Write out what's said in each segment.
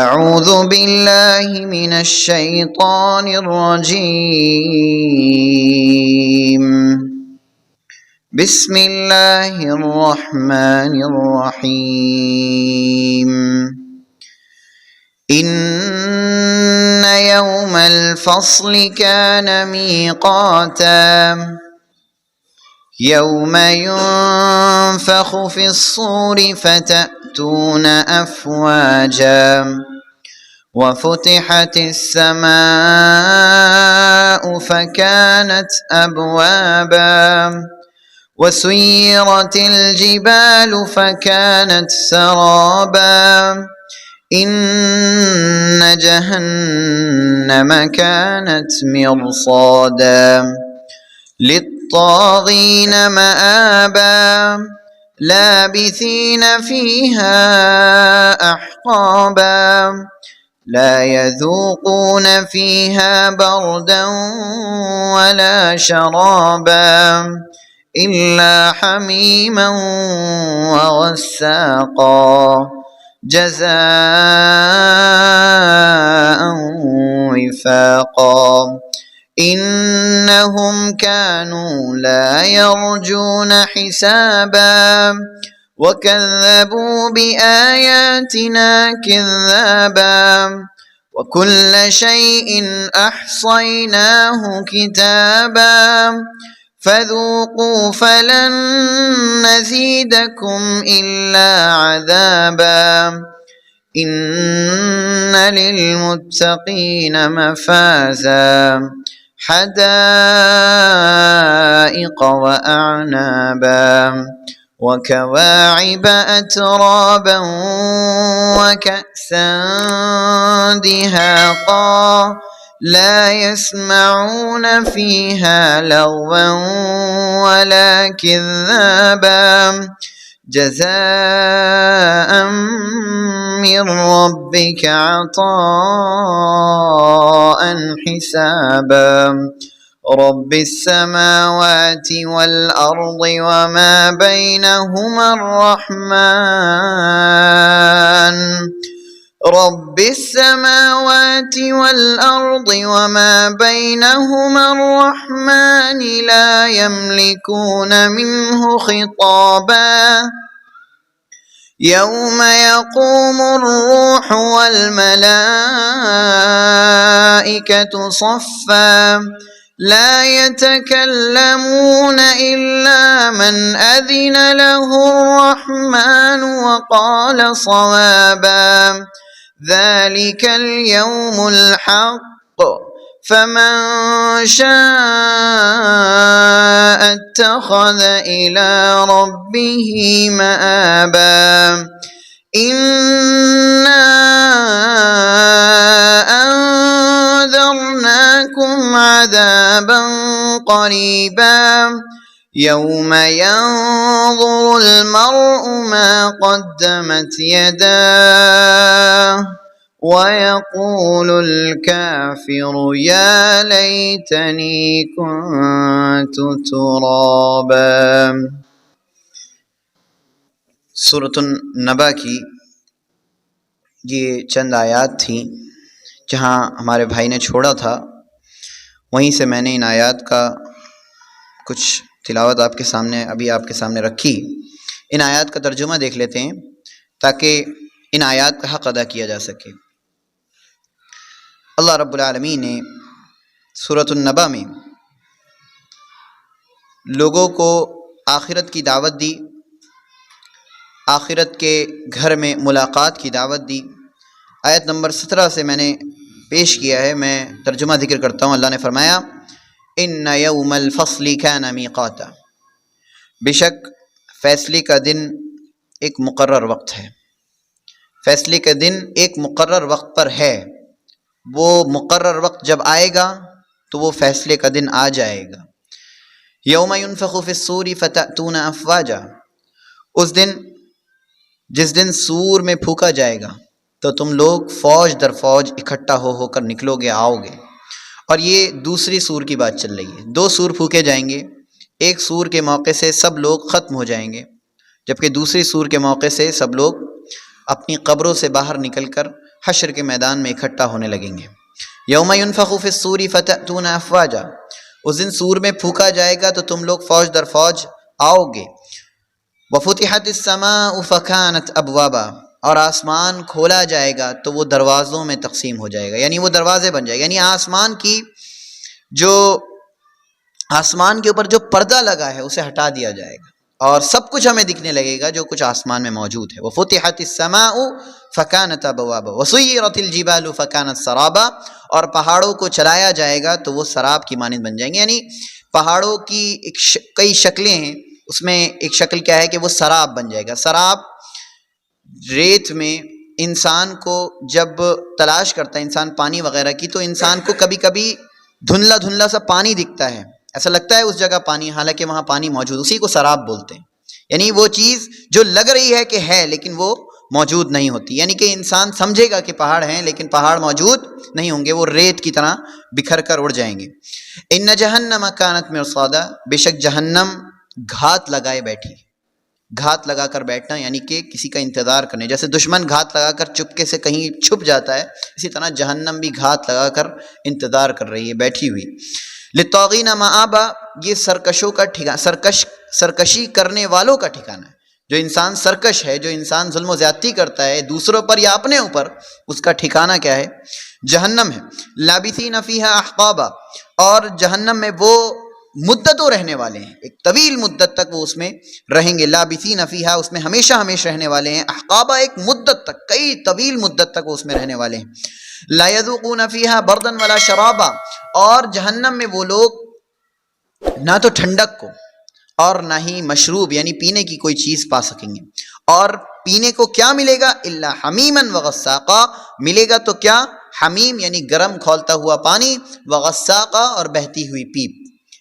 أعوذ بالله من الشيطان الرجيم. بسم الله الرحمن الرحيم. إن يوم الفصل كان ميقاتا يوم ينفخ في الصور فتأتون أفواجا وفتحت السماء فكانت أبوابا وسيرت الجبال فكانت سرابا إن جهنم كانت مرصادا للطاغين مآبا لابثين فيها أحقابا لا يذوقون فيها بردا ولا شرابا إلا حميما وغساقا جزاء وفاقا إنهم كانوا لا يرجون حسابا وكذبوا بآياتنا كذابا وكل شيء أحصيناه كتابا فذوقوا فلن نزيدكم إلا عذابا إن للمتقين مفازا حدائق وأعنابا وكواعب أترابا وكأسا دهاقا لا يسمعون فيها لغوا ولا كذابا جزاء من ربك عطاء حسابا رب السماوات والأرض وما بينهما الرحمن رب السماوات والأرض وما بينهما الرحمن لا يملكون منه خطابا يوم يقوم الروح والملائكة صفا لا يتكلمون إلا من أذن له الرحمن وقال صوابا ذلك اليوم الحق فمن شاء اتخذ إلى ربه مآبا إنا أنذرناكم عذابا قريبا يوم ينظر المرء ما قدمت يداه ويقول الكافر يا ليتني كنت ترابا. سورۃ النبا کی یہ چند آیات تھیں جہاں ہمارے بھائی نے چھوڑا تھا، وہیں سے میں نے ان آیات کا کچھ تلاوت آپ کے سامنے رکھی۔ ان آیات کا ترجمہ دیکھ لیتے ہیں تاکہ ان آیات کا حق ادا کیا جا سکے۔ اللہ رب العالمین نے سورۃ النبا میں لوگوں کو آخرت کی دعوت دی، آخرت کے گھر میں ملاقات کی دعوت دی۔ آیت نمبر 17 سے میں نے پیش کیا ہے، میں ترجمہ ذکر کرتا ہوں۔ اللہ نے فرمایا ان یوم الفصل کان میقاتا، بے شک فیصلے کا دن ایک مقرر وقت ہے، فیصلے کا دن ایک مقرر وقت پر ہے۔ وہ مقرر وقت جب آئے گا تو وہ فیصلے کا دن آ جائے گا۔ یوم ینفخ فی الصور فتأتون افواجا، اس دن جس دن سور میں پھونکا جائے گا تو تم لوگ فوج در فوج اکٹھا ہو کر نکلو گے، آؤ گے۔ اور یہ دوسری سور کی بات چل رہی ہے، دو سور پھونکے جائیں گے، ایک سور کے موقع سے سب لوگ ختم ہو جائیں گے، جبکہ دوسری سور کے موقع سے سب لوگ اپنی قبروں سے باہر نکل کر حشر کے میدان میں اکٹھا ہونے لگیں گے. یوم ینفخ فی الصور فتأتون افواجا، اس دن سور میں پھونکا جائے گا تو تم لوگ فوج در فوج آؤ گے. وفتحت السماء فکانت ابوابا، اور آسمان کھولا جائے گا تو وہ دروازوں میں تقسیم ہو جائے گا، یعنی وہ دروازے بن جائے گا. یعنی آسمان کے اوپر جو پردہ لگا ہے اسے ہٹا دیا جائے گا اور سب کچھ ہمیں دکھنے لگے گا جو کچھ آسمان میں موجود ہے. وفتحت السماء فکانت ابوابا وسیرت الجبال فکانت سرابا، اور پہاڑوں کو چلایا جائے گا تو وہ سراب کی مانند بن جائیں گے. یعنی پہاڑوں کی کئی شکلیں ہیں، اس میں ایک شکل کیا ہے کہ وہ سراب بن جائے گا. سراب ریت میں انسان کو جب تلاش کرتا ہے انسان پانی وغیرہ کی، تو انسان کو کبھی کبھی دھندلا دھندلا سا پانی دکھتا ہے، ایسا لگتا ہے اس جگہ پانی، حالانکہ وہاں پانی موجود، اسی کو سراب بولتے ہیں. یعنی وہ چیز جو لگ رہی ہے کہ ہے لیکن وہ موجود نہیں ہوتی. یعنی کہ انسان سمجھے گا کہ پہاڑ ہیں لیکن پہاڑ موجود نہیں ہوں گے، وہ ریت کی طرح بکھر کر اڑ جائیں گے. ان جہنم کانت مرصادا، بے شک جہنم گھات لگائے بیٹھی. گھات لگا کر بیٹھنا یعنی کہ کسی کا انتظار کرنے، جیسے دشمن گھات لگا کر چپکے سے کہیں چھپ جاتا ہے، اسی طرح جہنم بھی گھات لگا کر انتظار کر رہی ہے، بیٹھی ہوئی. للطاغین مآبا، یہ سرکشوں کا ٹھکانہ، سرکشی کرنے والوں کا ٹھکانہ ہے. جو انسان سرکش ہے، جو انسان ظلم و زیادتی کرتا ہے دوسروں پر یا اپنے اوپر، اس کا ٹھکانہ کیا ہے؟ جہنم ہے. لابثین فیہا احقابا، اور جہنم میں وہ مدتوں رہنے والے ہیں، ایک طویل مدت تک وہ اس میں رہیں گے. لابثین فیہا، اس میں ہمیشہ ہمیشہ رہنے والے ہیں. احقابا، ایک مدت تک، کئی طویل مدت تک وہ اس میں رہنے والے ہیں. لا یذوقون فیہا بردا ولا شرابا، اور جہنم میں وہ لوگ نہ تو ٹھنڈک کو اور نہ ہی مشروب یعنی پینے کی کوئی چیز پا سکیں گے. اور پینے کو کیا ملے گا؟ الا حمیما وغساقا، ملے گا تو کیا؟ حمیم یعنی گرم کھولتا ہوا پانی، وغساقا اور بہتی ہوئی پیپ.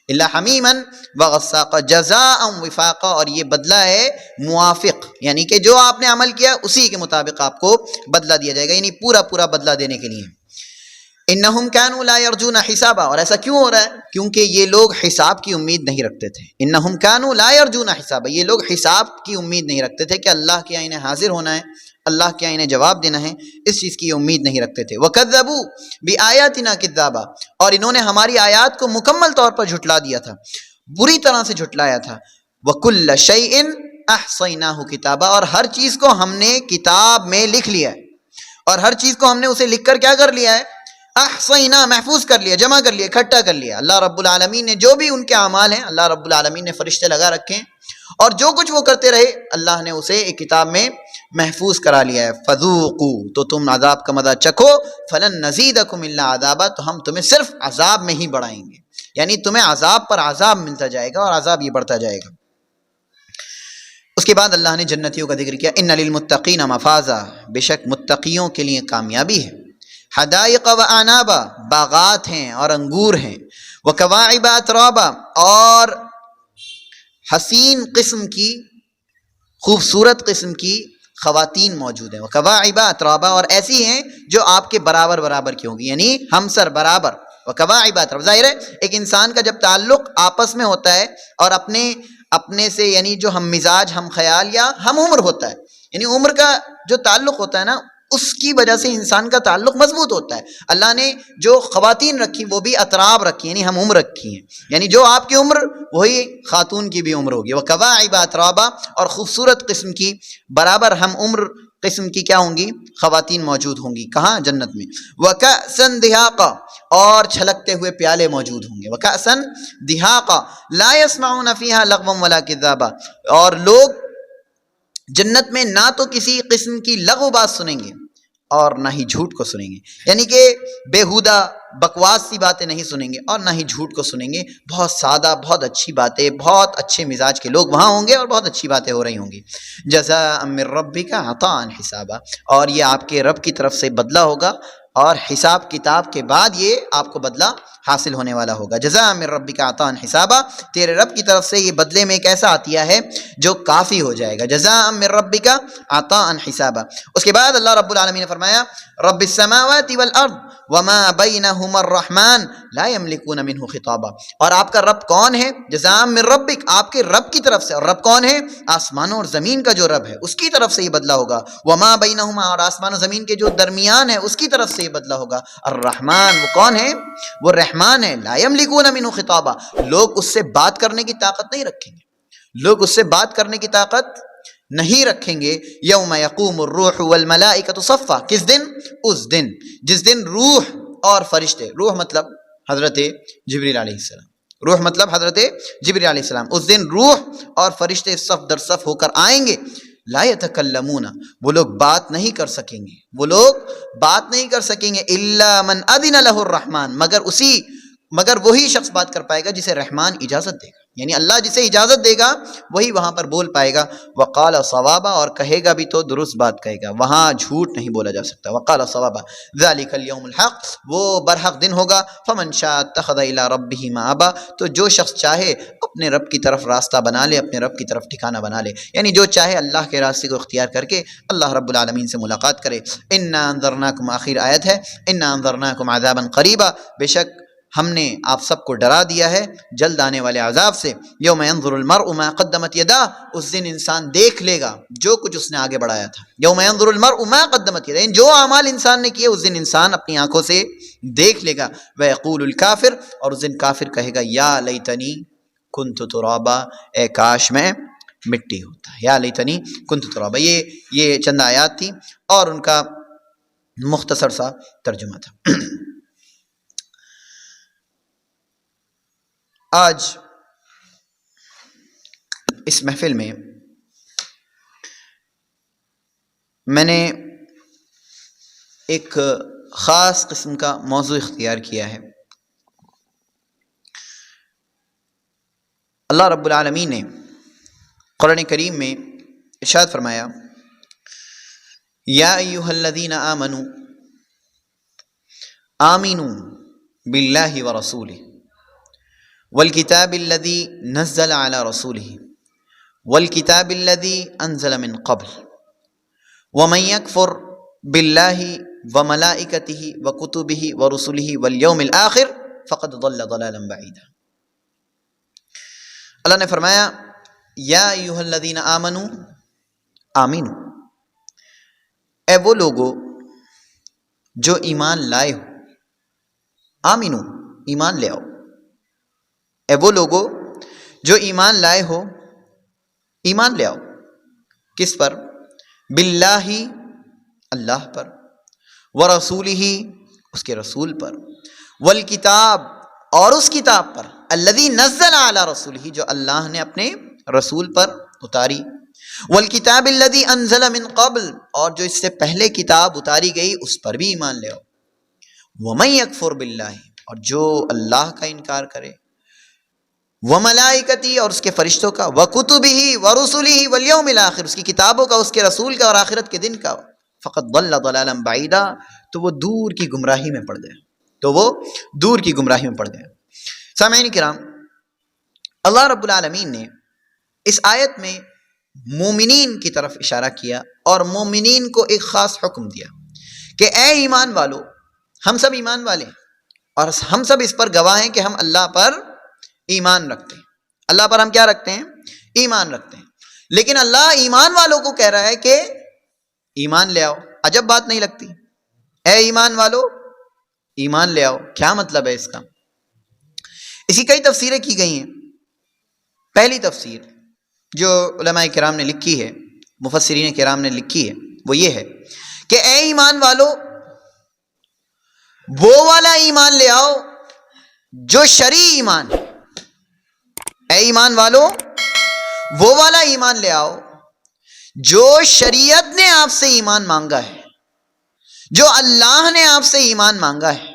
الا حمیما وغساقا جزاء وفاقا، اور یہ بدلہ ہے موافق، یعنی کہ جو آپ نے عمل کیا اسی کے مطابق آپ کو بدلہ دیا جائے گا، یعنی پورا پورا بدلہ دینے کے لیے. انہم کانوا لا یرجون حسابا، اور ایسا کیوں ہو رہا ہے؟ کیونکہ یہ لوگ حساب کی امید نہیں رکھتے تھے. انہم کانوا لا یرجون حسابا، یہ لوگ حساب کی امید نہیں رکھتے تھے کہ اللہ کے انہیں حاضر ہونا ہے، اللہ کے انہیں جواب دینا ہے، اس چیز کی امید نہیں رکھتے تھے. وکذبوا بآیاتنا کذابا، اور انہوں نے ہماری آیات کو مکمل طور پر جھٹلا دیا تھا، بری طرح سے جھٹلایا تھا. وکل شیء احصیناہ کتابا، اور ہر چیز کو ہم نے کتاب میں لکھ لیا ہے، اور ہر چیز کو ہم نے اسے لکھ کر کیا کر لیا ہے؟ احصینا، محفوظ کر لیا، جمع کر لیا، اکٹھا کر لیا. اللہ رب العالمین نے جو بھی ان کے اعمال ہیں، اللہ رب العالمین نے فرشتے لگا رکھے ہیں، اور جو کچھ وہ کرتے رہے اللہ نے اسے ایک کتاب میں محفوظ کرا لیا ہے. فذوقوا، تو تم عذاب کا مزہ چکھو. فلن نزیدکم الا عذابا، تو ہم تمہیں صرف عذاب میں ہی بڑھائیں گے، یعنی تمہیں عذاب پر عذاب ملتا جائے گا اور عذاب یہ بڑھتا جائے گا. اس کے بعد اللہ نے جنتیوں کا ذکر کیا. ان للمتقین مفازا، بے شک متقیوں کے لیے کامیابی ہے. حدائق و اعنابا، باغات ہیں اور انگور ہیں. وکواعب اترابا، اور حسین قسم کی، خوبصورت قسم کی خواتین موجود ہیں. وکواعب اترابا، اور ایسی ہیں جو آپ کے برابر برابر کی ہوں گی، یعنی ہمسر برابر. وکواعب اترابا، ظاہر ہے ایک انسان کا جب تعلق آپس میں ہوتا ہے اور اپنے سے یعنی جو ہم مزاج، ہم خیال یا ہم عمر ہوتا ہے، یعنی عمر کا جو تعلق ہوتا ہے نا، اس کی وجہ سے انسان کا تعلق مضبوط ہوتا ہے. اللہ نے جو خواتین رکھی وہ بھی اطراب رکھی، یعنی ہم عمر رکھی ہیں، یعنی جو آپ کی عمر وہی خاتون کی بھی عمر ہوگی. وکواعب اترابا، اور خوبصورت قسم کی برابر ہم عمر قسم کی کیا ہوں گی؟ خواتین موجود ہوں گی. کہاں؟ جنت میں. وکأسا دہاقا، اور چھلکتے ہوئے پیالے موجود ہوں گے. وکأسا دہاقا لا يسمعون فیہا لغوا ولا کذابا، اور لوگ جنت میں نہ تو کسی قسم کی لغو بات سنیں گے اور نہ ہی جھوٹ کو سنیں گے، یعنی کہ بیہودہ بکواس سی باتیں نہیں سنیں گے اور نہ ہی جھوٹ کو سنیں گے. بہت سادہ، بہت اچھی باتیں، بہت اچھے مزاج کے لوگ وہاں ہوں گے اور بہت اچھی باتیں ہو رہی ہوں گی. جزاء من ربک عطاء حسابا، اور یہ آپ کے رب کی طرف سے بدلہ ہوگا اور حساب کتاب کے بعد یہ آپ کو بدلہ حاصل ہونے والا ہوگا. جزاء من ربک عطاء حسابا، تیرے رب کی طرف سے یہ بدلے میں ایک ایسا عطیہ ہے جو کافی ہو جائے گا. جزاء من ربک عطاء حسابا. اس کے بعد اللہ رب العالمین نے فرمایا رب السماوات والارض وما بینہما الرحمن لا یملکون منہ خطابا، اور آپ کا رب کون ہے؟ جزاء من ربک، آپ کے رب کی طرف سے، اور رب کون ہے؟ آسمانوں اور زمین کا جو رب ہے اس کی طرف سے یہ بدلہ ہوگا، وما بینہما، اور آسمان و زمین کے جو درمیان ہے اس کی طرف سے یہ بدلہ ہوگا، الرحمن، وہ کون ہے؟ وہ رحمان ہے، لا یملکون منہ خطابا، لوگ اس سے بات کرنے کی طاقت نہیں رکھیں گے، لوگ اس سے بات کرنے کی طاقت نہیں رکھیں گے۔ یوم یقوم الروح والملائکۃ صفا، کس دن؟ اس دن جس دن روح اور فرشتے، روح مطلب حضرت جبریل علیہ السلام، روح مطلب حضرت جبریل علیہ السلام، اس دن روح اور فرشتے صف در صف ہو کر آئیں گے، لا یتکلمون، وہ لوگ بات نہیں کر سکیں گے، وہ لوگ بات نہیں کر سکیں گے، الا من اذن له الرحمن، مگر وہی شخص بات کر پائے گا جسے رحمان اجازت دے گا، یعنی اللہ جسے اجازت دے گا وہی وہاں پر بول پائے گا۔ وقال صوابا، اور کہے گا بھی تو درست بات کہے گا، وہاں جھوٹ نہیں بولا جا سکتا۔ وقال صوابا ذلک الیوم الحق، وہ برحق دن ہوگا۔ فمن شاء اتخذ الی ربہ مآبا، تو جو شخص چاہے اپنے رب کی طرف راستہ بنا لے، اپنے رب کی طرف ٹھکانہ بنا لے، یعنی جو چاہے اللہ کے راستے کو اختیار کر کے اللہ رب العالمین سے ملاقات کرے۔ انا انذرناکم، آخر آیت ہے، انا انذرناکم عذابا قریبا، بے شک ہم نے آپ سب کو ڈرا دیا ہے جلد آنے والے عذاب سے۔ یوم ینظر المرء ما قدمت یداہ، اس دن انسان دیکھ لے گا جو کچھ اس نے آگے بڑھایا تھا۔ یوم ینظر المرء ما قدمت یداہ، جو اعمال انسان نے کیے اس دن انسان اپنی آنکھوں سے دیکھ لے گا۔ ویقول الکافر، اور اس دن کافر کہے گا یا لیتنی کنت ترابا، اے کاش میں مٹی ہوتا، یا لیتنی کنت ترابا۔ یہ چند آیات تھی اور ان کا مختصر سا ترجمہ تھا۔ آج اس محفل میں میں نے ایک خاص قسم کا موضوع اختیار کیا ہے۔ اللہ رب العالمین نے قرآن کریم میں ارشاد فرمایا، یا ایھا الذین آمنوا آمنوا باللہ ورسولہ والکتاب الذی نزل علی رسولہ والکتاب الذی انزل من قبل ومن یکفر باللہ وملائکتہ وکتبہ ورسلہ والیوم الآخر فقد ضل ضلالا بعیدا۔ اللہ نے فرمایا یا ایھا الذین آمنوا آمنوا، اے وہ لوگو جو ایمان لائے ہو، آمنو، ایمان لے آؤ، اے وہ لوگو جو ایمان لائے ہو ایمان لے آؤ، کس پر؟ باللہ، اللہ پر، ورسولہ، اس کے رسول پر، والکتاب، اور اس کتاب پر، الذی نزل علی رسولہ، جو اللہ نے اپنے رسول پر اتاری، والکتاب الذی انزل من قبل، اور جو اس سے پہلے کتاب اتاری گئی اس پر بھی ایمان لے آؤ، ومن یکفر باللہ، اور جو اللہ کا انکار کرے، وملائکتی، اور اس کے فرشتوں کا، وکتبہ ورسلہ والیوم الآخر، اس کی کتابوں کا، اس کے رسول کا اور آخرت کے دن کا، فقد ضل ضلالا بعیدا، تو وہ دور کی گمراہی میں پڑ گیا، تو وہ دور کی گمراہی میں پڑ گیا۔ سامعین کرام، اللہ رب العالمین نے اس آیت میں مومنین کی طرف اشارہ کیا اور مومنین کو ایک خاص حکم دیا کہ اے ایمان والو، ہم سب ایمان والے ہیں اور ہم سب اس پر گواہ ہیں کہ ہم اللہ پر ایمان رکھتے ہیں، اللہ پر ہم کیا رکھتے ہیں؟ ایمان رکھتے ہیں، لیکن اللہ ایمان والوں کو کہہ رہا ہے کہ ایمان لے آؤ۔ عجب بات نہیں لگتی؟ اے ایمان والو ایمان لے آؤ، کیا مطلب ہے اس کا؟ اس کی کئی تفسیریں کی گئی ہیں۔ پہلی تفسیر جو علماء کرام نے لکھی ہے، مفسرین کرام نے لکھی ہے، وہ یہ ہے کہ اے ایمان والو، وہ والا ایمان لے آؤ جو شرعی ایمان ہے۔ اے ایمان والو، وہ والا ایمان لے آؤ جو شریعت نے آپ سے ایمان مانگا ہے، جو اللہ نے آپ سے ایمان مانگا ہے،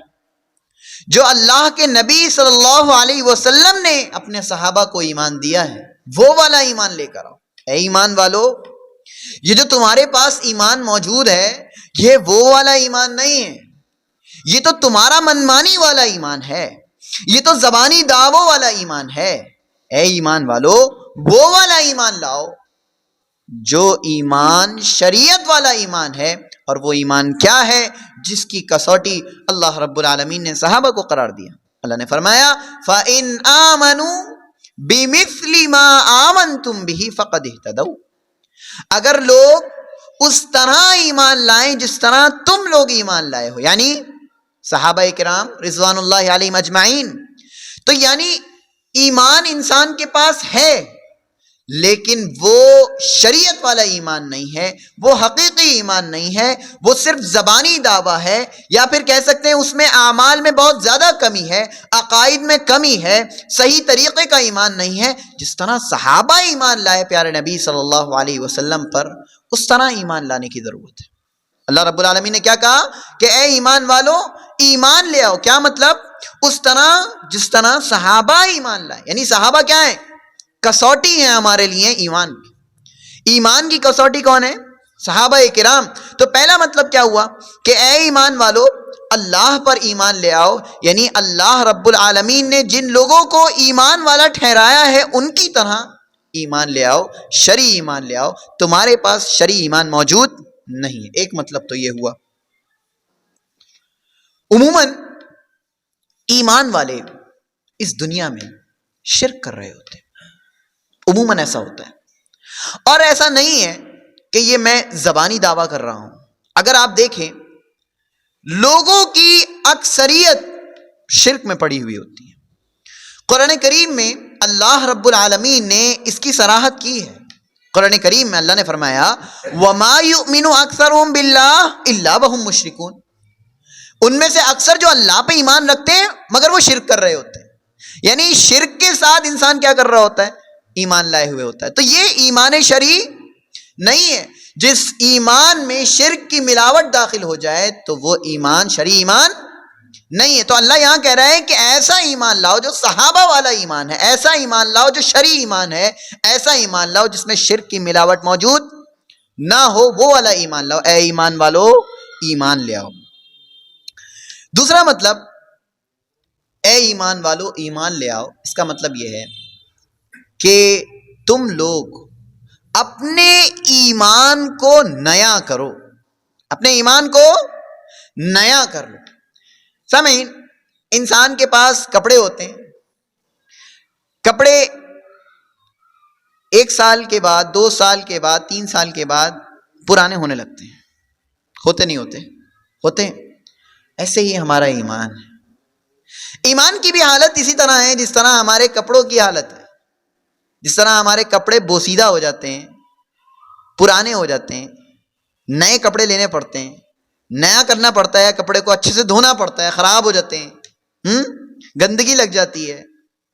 جو اللہ کے نبی صلی اللہ علیہ وسلم نے اپنے صحابہ کو ایمان دیا ہے، وہ والا ایمان لے کر آؤ۔ اے ایمان والو، یہ جو تمہارے پاس ایمان موجود ہے یہ وہ والا ایمان نہیں ہے، یہ تو تمہارا منمانی والا ایمان ہے، یہ تو زبانی دعووں والا ایمان ہے۔ اے ایمان والو، وہ والا ایمان لاؤ جو ایمان شریعت والا ایمان ہے، اور وہ ایمان کیا ہے؟ جس کی کسوٹی اللہ رب العالمین نے صحابہ کو قرار دیا. اللہ نے فرمایا فَإِنْ آمَنُوا بِمِثْلِ مَا آمَنْتُمْ بِهِ فَقَدْ اهْتَدَوْا. اگر لوگ اس طرح ایمان لائیں جس طرح تم لوگ ایمان لائے ہو، یعنی صحابہ کرام رضوان اللہ علیہم اجمعین، تو یعنی ایمان انسان کے پاس ہے لیکن وہ شریعت والا ایمان نہیں ہے، وہ حقیقی ایمان نہیں ہے، وہ صرف زبانی دعویٰ ہے، یا پھر کہہ سکتے ہیں اس میں اعمال میں بہت زیادہ کمی ہے، عقائد میں کمی ہے، صحیح طریقے کا ایمان نہیں ہے. جس طرح صحابہ ایمان لائے پیارے نبی صلی اللہ علیہ وسلم پر، اس طرح ایمان لانے کی ضرورت ہے. اللہ رب العالمین نے کیا کہا کہ اے ایمان والو ایمان لے آؤ. کیا مطلب؟ اس طرح جس طرح صحابہ ایمان لائے. یعنی صحابہ کیا ہیں؟ کسوٹی ہیں ہمارے لیے ایمان کی. ایمان کی کسوٹی کون ہے؟ صحابہ کرام. تو پہلا مطلب کیا ہوا کہ اے ایمان والو اللہ پر ایمان لے آؤ، یعنی اللہ رب العالمین نے جن لوگوں کو ایمان والا ٹھہرایا ہے ان کی طرح ایمان لے آؤ، شرعی ایمان لے آؤ. تمہارے پاس شرعی ایمان موجود نہیں ہے. ایک مطلب تو یہ ہوا. عموماً ایمان والے اس دنیا میں شرک کر رہے ہوتے ہیں، عموماً ایسا ہوتا ہے. اور ایسا نہیں ہے کہ یہ میں زبانی دعویٰ کر رہا ہوں. اگر آپ دیکھیں لوگوں کی اکثریت شرک میں پڑی ہوئی ہوتی ہے. قرآن کریم میں اللہ رب العالمین نے اس کی صراحت کی ہے. قرآن کریم میں اللہ نے فرمایا وَمَا يُؤْمِنُ أَكْثَرُهُمْ بِاللَّهِ إِلَّا وَهُمْ مُشْرِكُونَ. ان میں سے اکثر جو اللہ پہ ایمان رکھتے ہیں مگر وہ شرک کر رہے ہوتے ہیں. یعنی شرک کے ساتھ انسان کیا کر رہا ہوتا ہے؟ ایمان لائے ہوئے ہوتا ہے. تو یہ ایمان شرعی نہیں ہے. جس ایمان میں شرک کی ملاوٹ داخل ہو جائے تو وہ ایمان شرعی ایمان نہیں ہے. تو اللہ یہاں کہہ رہا ہے کہ ایسا ایمان لاؤ جو صحابہ والا ایمان ہے، ایسا ایمان لاؤ جو شرعی ایمان ہے، ایسا ایمان لاؤ جس میں شرک کی ملاوٹ موجود نہ ہو، وہ والا ایمان لاؤ. اے ایمان والو ایمان لے آؤ. دوسرا مطلب اے ایمان والو ایمان لے آؤ، اس کا مطلب یہ ہے کہ تم لوگ اپنے ایمان کو نیا کرو، اپنے ایمان کو نیا کر لو. سامعین، انسان کے پاس کپڑے ہوتے ہیں. کپڑے 1 سال کے بعد، 2 سال کے بعد، 3 سال کے بعد پرانے ہونے لگتے ہیں. ہوتے نہیں ہوتے؟ ہوتے ہیں. ایسے ہی ہمارا ایمان ہے. ایمان کی بھی حالت اسی طرح ہے جس طرح ہمارے کپڑوں کی حالت ہے. جس طرح ہمارے کپڑے بوسیدہ ہو جاتے ہیں، پرانے ہو جاتے ہیں، نئے کپڑے لینے پڑتے ہیں، نیا کرنا پڑتا ہے، کپڑے کو اچھے سے دھونا پڑتا ہے، خراب ہو جاتے ہیں، گندگی لگ جاتی ہے،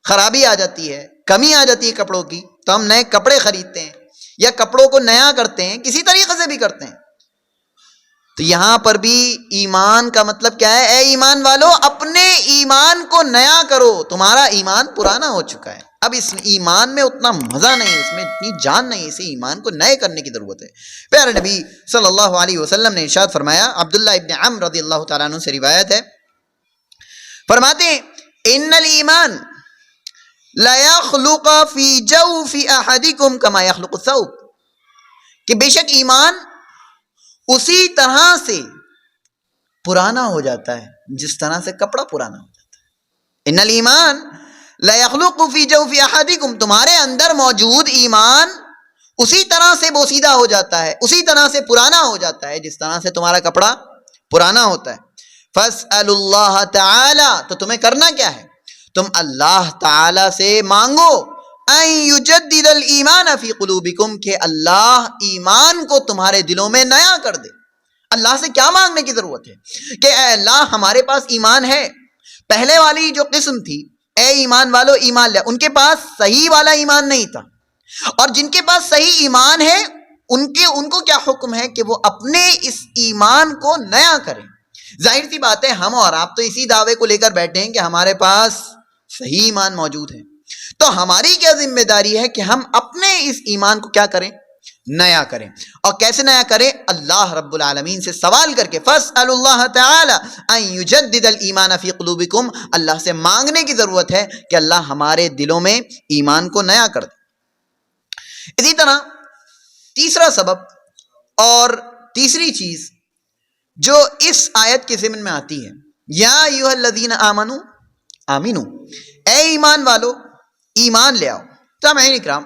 خرابی آ جاتی ہے، کمی آ جاتی ہے کپڑوں کی، تو ہم نئے کپڑے خریدتے ہیں یا کپڑوں کو نیا کرتے ہیں، کسی طریقے سے بھی کرتے ہیں. تو یہاں پر بھی ایمان کا مطلب کیا ہے؟ اے ایمان والو اپنے ایمان کو نیا کرو. تمہارا ایمان پرانا ہو چکا ہے، اب اس ایمان میں اتنا مزہ نہیں، اس میں اتنی جان نہیں، اسے ایمان کو نئے کرنے کی ضرورت ہے. پیارے نبی صلی اللہ علیہ وسلم نے ارشاد فرمایا، عبداللہ ابن عمرو رضی اللہ تعالیٰ عنہ سے روایت ہے، فرماتے ہیں ان الایمان لا يخلق فی جوف احدکم کما یخلق الثوب، کہ بے شک ایمان اسی طرح سے پرانا ہو جاتا ہے جس طرح سے کپڑا پرانا ہو جاتا ہے. ان الایمان لا يخلق فی جوف احدکم، تمہارے اندر موجود ایمان اسی طرح سے بوسیدہ ہو جاتا ہے، اسی طرح سے پرانا ہو جاتا ہے جس طرح سے تمہارا کپڑا پرانا ہوتا ہے. فاسألوا اللہ تعالی، تو تمہیں کرنا کیا ہے؟ تم اللہ تعالی سے مانگو ان یجدد الایمان فی قلوبکم، کہ اللہ ایمان کو تمہارے دلوں میں نیا کر دے. اللہ سے کیا مانگنے کی ضرورت ہے کہ اے اللہ ہمارے پاس ایمان ہے. پہلے والی جو قسم تھی اے ایمان والو ایمان لے، ان کے پاس صحیح والا ایمان نہیں تھا. اور جن کے پاس صحیح ایمان ہے ان کو کیا حکم ہے کہ وہ اپنے اس ایمان کو نیا کریں. ظاہر سی بات ہے ہم اور آپ تو اسی دعوے کو لے کر بیٹھے ہیں کہ ہمارے پاس صحیح ایمان موجود ہے. تو ہماری کیا ذمہ داری ہے کہ ہم اپنے اس ایمان کو کیا کریں؟ نیا کریں. اور کیسے نیا کریں؟ اللہ رب العالمین سے سوال کر کے. فاسألوا اللہ تعالی ان یجدد الایمان فی قلوبکم، اللہ سے مانگنے کی ضرورت ہے کہ اللہ ہمارے دلوں میں ایمان کو نیا کر دے. اسی طرح تیسرا سبب اور تیسری چیز جو اس آیت کے ضمن میں آتی ہے، یا ایھا الذین آمنو آمینو، اے ایمان والو ایمان لے آؤ۔ سامعین اکرام،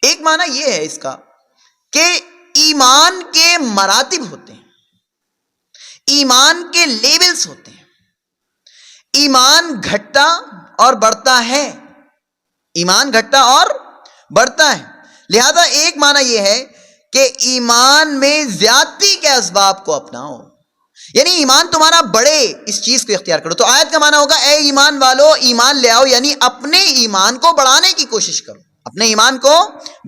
ایک معنی یہ ہے اس کا کہ ایمان کے مراتب ہوتے ہیں، ایمان کے لیولز ہوتے ہیں، ایمان گھٹتا اور بڑھتا ہے، ایمان گھٹتا اور بڑھتا ہے۔ لہذا ایک معنی یہ ہے کہ ایمان میں زیادتی کے اسباب کو اپناؤ، یعنی ایمان تمہارا بڑھے، اس چیز کو اختیار کرو۔ تو آیت کا معنی ہوگا اے ایمان والو ایمان لے آؤ، یعنی اپنے ایمان کو بڑھانے کی کوشش کرو، اپنے ایمان کو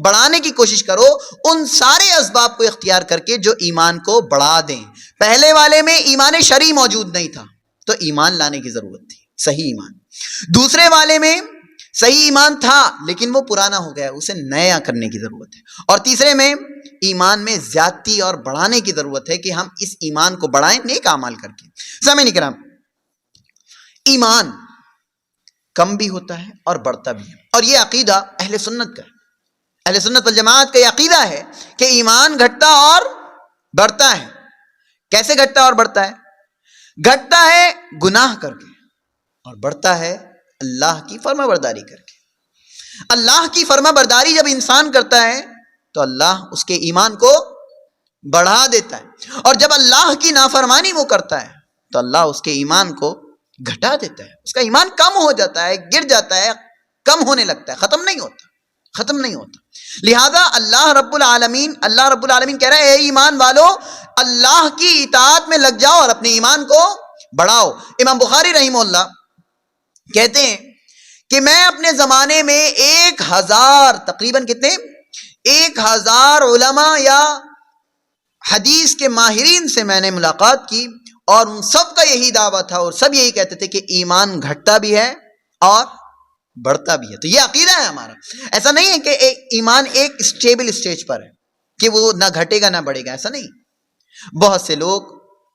بڑھانے کی کوشش کرو ان سارے اسباب کو اختیار کر کے جو ایمان کو بڑھا دیں۔ پہلے والے میں ایمان شرعی موجود نہیں تھا تو ایمان لانے کی ضرورت تھی، صحیح ایمان۔ دوسرے والے میں صحیح ایمان تھا لیکن وہ پرانا ہو گیا، اسے نیا کرنے کی ضرورت ہے۔ اور تیسرے میں ایمان میں زیادتی اور بڑھانے کی ضرورت ہے کہ ہم اس ایمان کو بڑھائیں نیک اعمال کر کے۔ سامعین کرام، ایمان کم بھی ہوتا ہے اور بڑھتا بھی ہے، اور یہ عقیدہ اہل سنت کا ہے، اہل سنت والجماعت کا یہ عقیدہ ہے کہ ایمان گھٹتا اور بڑھتا ہے۔ کیسے گھٹتا اور بڑھتا ہے؟ گھٹتا ہے گناہ کر کے اور بڑھتا ہے اللہ کی فرما برداری کر کے۔ اللہ کی فرما برداری جب انسان کرتا ہے تو اللہ اس کے ایمان کو بڑھا دیتا ہے، اور جب اللہ کی نافرمانی وہ کرتا ہے تو اللہ اس کے ایمان کو گھٹا دیتا ہے، اس کا ایمان کم ہو جاتا ہے، گر جاتا ہے، کم ہونے لگتا ہے، ختم نہیں ہوتا۔ لہذا اللہ رب العالمین کہہ رہا ہے اے ایمان والو اللہ کی اطاعت میں لگ جاؤ اور اپنے ایمان کو بڑھاؤ۔ امام بخاری رحمہ اللہ کہتے ہیں کہ میں اپنے زمانے میں 1000 تقریباً کتنے 1000 علماء یا حدیث کے ماہرین سے میں نے ملاقات کی، اور ان سب کا یہی دعویٰ تھا اور سب یہی کہتے تھے کہ ایمان گھٹتا بھی ہے اور بڑھتا بھی ہے۔ تو یہ عقیدہ ہے ہمارا، ایسا نہیں ہے کہ ایمان ایک اسٹیبل اسٹیج پر ہے کہ وہ نہ گھٹے گا نہ بڑھے گا، ایسا نہیں۔ بہت سے لوگ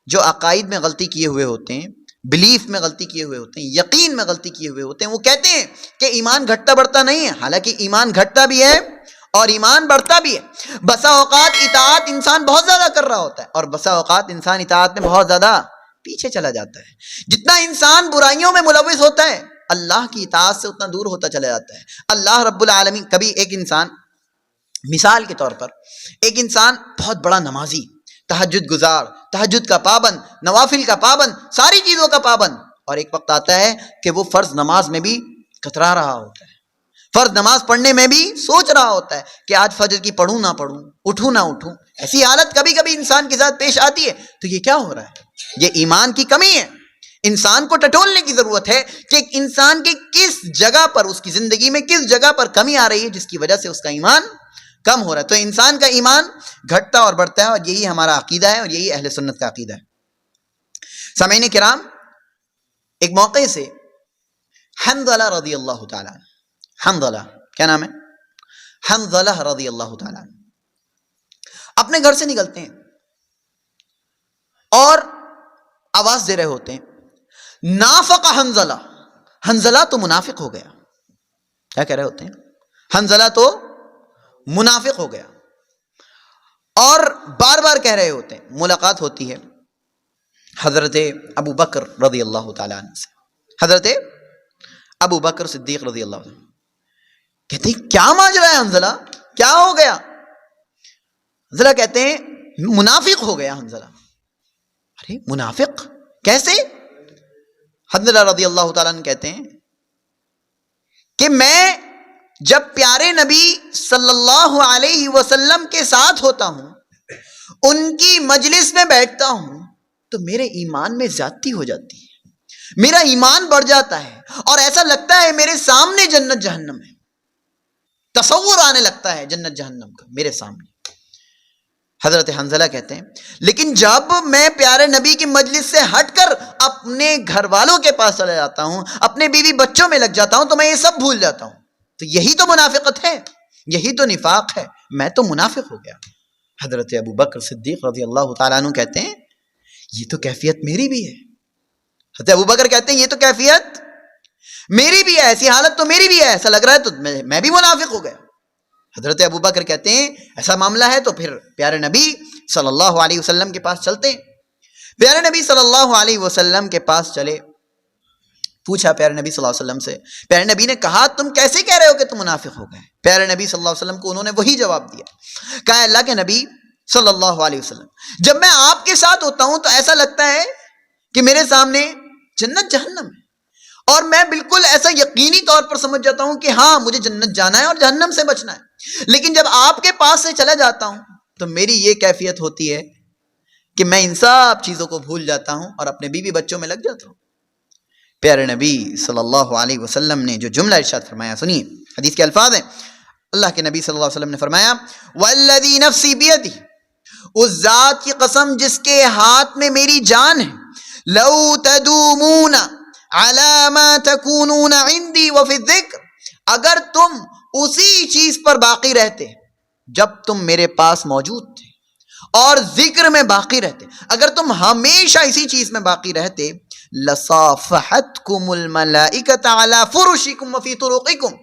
جو عقائد میں غلطی کیے ہوئے ہوتے ہیں، بلیف میں غلطی کیے ہوئے ہوتے ہیں، یقین میں غلطی کیے ہوئے ہوتے ہیں، وہ کہتے ہیں کہ ایمان گھٹتا بڑھتا نہیں ہے، حالانکہ ایمان گھٹتا بھی ہے اور ایمان بڑھتا بھی ہے۔ بسا اوقات اطاعت انسان بہت زیادہ کر رہا ہوتا ہے اور بسا اوقات انسان اطاعت میں بہت زیادہ پیچھے چلا جاتا ہے۔ جتنا انسان برائیوں میں ملوث ہوتا ہے اللہ کی اطاعت سے اتنا دور ہوتا چلا جاتا ہے۔ اللہ رب العالمین، کبھی ایک انسان، مثال کے طور پر ایک انسان بہت بڑا نمازی، تہجد گزار، تہجد کا پابند، نوافل کا پابند، ساری چیزوں کا پابند، اور ایک وقت آتا ہے کہ وہ فرض نماز میں بھی کترا رہا ہوتا ہے، فرض نماز پڑھنے میں بھی سوچ رہا ہوتا ہے کہ آج فجر کی پڑھوں نہ پڑھوں، اٹھوں نہ اٹھوں۔ ایسی حالت کبھی کبھی انسان کے ساتھ پیش آتی ہے، تو یہ کیا ہو رہا ہے؟ یہ ایمان کی کمی ہے۔ انسان کو ٹٹولنے کی ضرورت ہے کہ انسان کی کس جگہ پر، اس کی زندگی میں کس جگہ پر کمی آ رہی ہے جس کی وجہ سے اس کا ایمان کم ہو رہا ہے۔ تو انسان کا ایمان گھٹتا اور بڑھتا ہے، اور یہی ہمارا عقیدہ ہے اور یہی اہل سنت کا عقیدہ ہے۔ سامعین کرام، ایک موقع سے حنظلہ رضی اللہ تعالیٰ عنہ، حنظلہ کیا نام ہے؟ حنظلہ رضی اللہ تعالیٰ عنہ اپنے گھر سے نکلتے ہیں اور آواز دے رہے ہوتے ہیں نافق حنظلہ، حنظلہ تو منافق ہو گیا۔ کیا کہہ رہے ہوتے ہیں؟ حنظلہ تو منافق ہو گیا، اور بار بار کہہ رہے ہوتے ہیں۔ ملاقات ہوتی ہے حضرت ابو بکر رضی اللہ تعالیٰ عنہ سے، حضرت ابو بکر صدیق رضی اللہ عنہ کہتے ہیں کیا ماجرا ہے حنظلہ، کیا ہو گیا؟ حنظلہ کہتے ہیں منافق ہو گیا حنظلہ۔ ارے منافق کیسے؟ حنظلہ رضی اللہ تعالیٰ عنہ کہتے ہیں کہ میں جب پیارے نبی صلی اللہ علیہ وسلم کے ساتھ ہوتا ہوں، ان کی مجلس میں بیٹھتا ہوں، تو میرے ایمان میں زیادتی ہو جاتی ہے، میرا ایمان بڑھ جاتا ہے، اور ایسا لگتا ہے میرے سامنے جنت جہنم ہے، تصور آنے لگتا ہے جنت جہنم کا میرے سامنے۔ حضرت حنظلہ کہتے ہیں لیکن جب میں پیارے نبی کی مجلس سے ہٹ کر اپنے گھر والوں کے پاس چلا جاتا ہوں، اپنے بیوی بچوں میں لگ جاتا ہوں، تو میں یہ سب بھول جاتا ہوں۔ تو یہی تو منافقت ہے، یہی تو نفاق ہے، میں تو منافق ہو گیا۔ حضرت ابو بکر صدیق رضی اللہ تعالیٰ عنہ کہتے ہیں یہ تو کیفیت میری بھی ہے۔ حضرت ابو بکر کہتے ہیں یہ تو کیفیت میری بھی ہے، ایسی حالت تو میری بھی ہے، ایسا لگ رہا ہے تو میں بھی منافق ہو گیا۔ حضرت ابو بکر کہتے ہیں ایسا معاملہ ہے تو پھر پیارے نبی صلی اللہ علیہ وسلم کے پاس چلتے ہیں. پیارے نبی صلی اللہ علیہ وسلم کے پاس چلے, پوچھا پیارے نبی صلی اللہ علیہ وسلم سے. پیارے نبی نے کہا تم کیسے کہہ رہے ہو کہ تم منافق ہو گئے؟ پیارے نبی صلی اللہ علیہ وسلم کو انہوں نے وہی جواب دیا. کہا اللہ کے نبی صلی اللہ علیہ وسلم, جب میں آپ کے ساتھ ہوتا ہوں تو ایسا لگتا ہے کہ میرے سامنے جنت جہنم ہے, اور میں بالکل ایسا یقینی طور پر سمجھ جاتا ہوں کہ ہاں مجھے جنت جانا ہے اور جہنم سے بچنا ہے. لیکن جب آپ کے پاس سے چلا جاتا ہوں تو میری یہ کیفیت ہوتی ہے کہ میں ان سب چیزوں کو بھول جاتا ہوں اور اپنے بیوی بچوں میں لگ جاتا ہوں. پیارے نبی صلی اللہ علیہ وسلم نے جو جملہ ارشاد فرمایا سنیے, حدیث کے الفاظ ہیں. اللہ کے نبی صلی اللہ علیہ وسلم نے فرمایا والذی نفسی بیدہ, اس ذات کی قسم جس کے ہاتھ میں میری جان ہے, لو تدومون علی ما تکونون عندی وفی الذکر, اگر تم اسی چیز پر باقی رہتے جب تم میرے پاس موجود تھے اور ذکر میں باقی رہتے, اگر تم ہمیشہ اسی چیز میں باقی رہتے, لصافحتکم الملائکۃ علی فرشکم وفی طرقکم,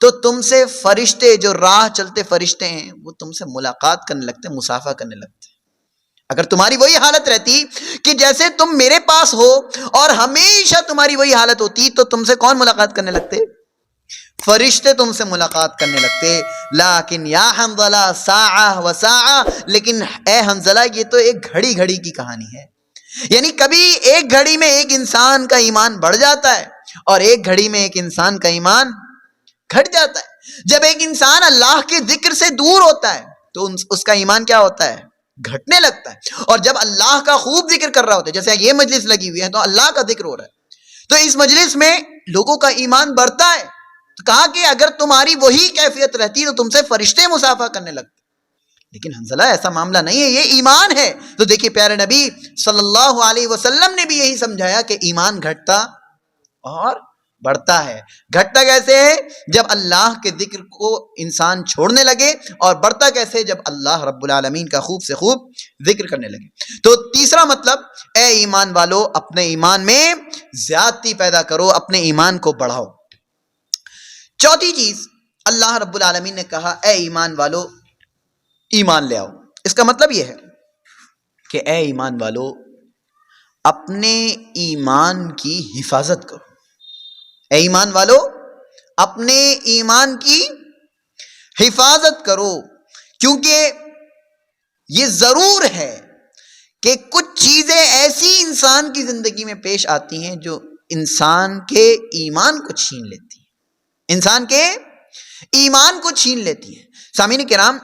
تو تم سے فرشتے جو راہ چلتے فرشتے ہیں وہ تم سے ملاقات کرنے لگتے, مصافحہ کرنے لگتے. اگر تمہاری وہی حالت رہتی کہ جیسے تم میرے پاس ہو اور ہمیشہ تمہاری وہی حالت ہوتی, تو تم سے کون ملاقات کرنے لگتے؟ فرشتے تم سے ملاقات کرنے لگتے. لیکن یا حنظلہ ساعہ و ساعہ, لیکن اے حنظلہ یہ تو ایک گھڑی گھڑی کی کہانی ہے. یعنی کبھی ایک گھڑی میں ایک انسان کا ایمان بڑھ جاتا ہے اور ایک گھڑی میں ایک انسان کا ایمان گھٹ جاتا ہے. جب ایک انسان اللہ کے ذکر سے دور ہوتا ہے تو اس کا ایمان کیا ہوتا ہے؟ گھٹنے لگتا ہے. اور جب اللہ کا خوب ذکر کر رہا ہوتا ہے, جیسے یہ مجلس لگی ہوئی ہے تو اللہ کا ذکر ہو رہا ہے, تو اس مجلس میں لوگوں کا ایمان بڑھتا ہے. تو کہا کہ اگر تمہاری وہی کیفیت رہتی تو تم سے فرشتے مصافحہ کرنے لگتے. لیکن حنظلہ ایسا معاملہ نہیں ہے, یہ ایمان ہے. تو دیکھیے پیارے نبی صلی اللہ علیہ وسلم نے بھی یہی سمجھایا کہ ایمان گھٹتا اور بڑھتا ہے. گھٹتا کیسے ہے؟ جب اللہ کے ذکر کو انسان چھوڑنے لگے, اور بڑھتا کیسے؟ جب اللہ رب العالمین کا خوب سے خوب ذکر کرنے لگے. تو تیسرا مطلب, اے ایمان والو اپنے ایمان میں زیادتی پیدا کرو, اپنے ایمان کو بڑھاؤ. چوتھی چیز اللہ رب العالمین نے کہا اے ایمان والو ایمان لے آؤ. اس کا مطلب یہ ہے کہ اے ایمان والو اپنے ایمان کی حفاظت کرو. اے ایمان والو اپنے ایمان کی حفاظت کرو, کیونکہ یہ ضرور ہے کہ کچھ چیزیں ایسی انسان کی زندگی میں پیش آتی ہیں جو انسان کے ایمان کو چھین لیتی ہیں, انسان کے ایمان کو چھین لیتی ہیں. سامعین کرام,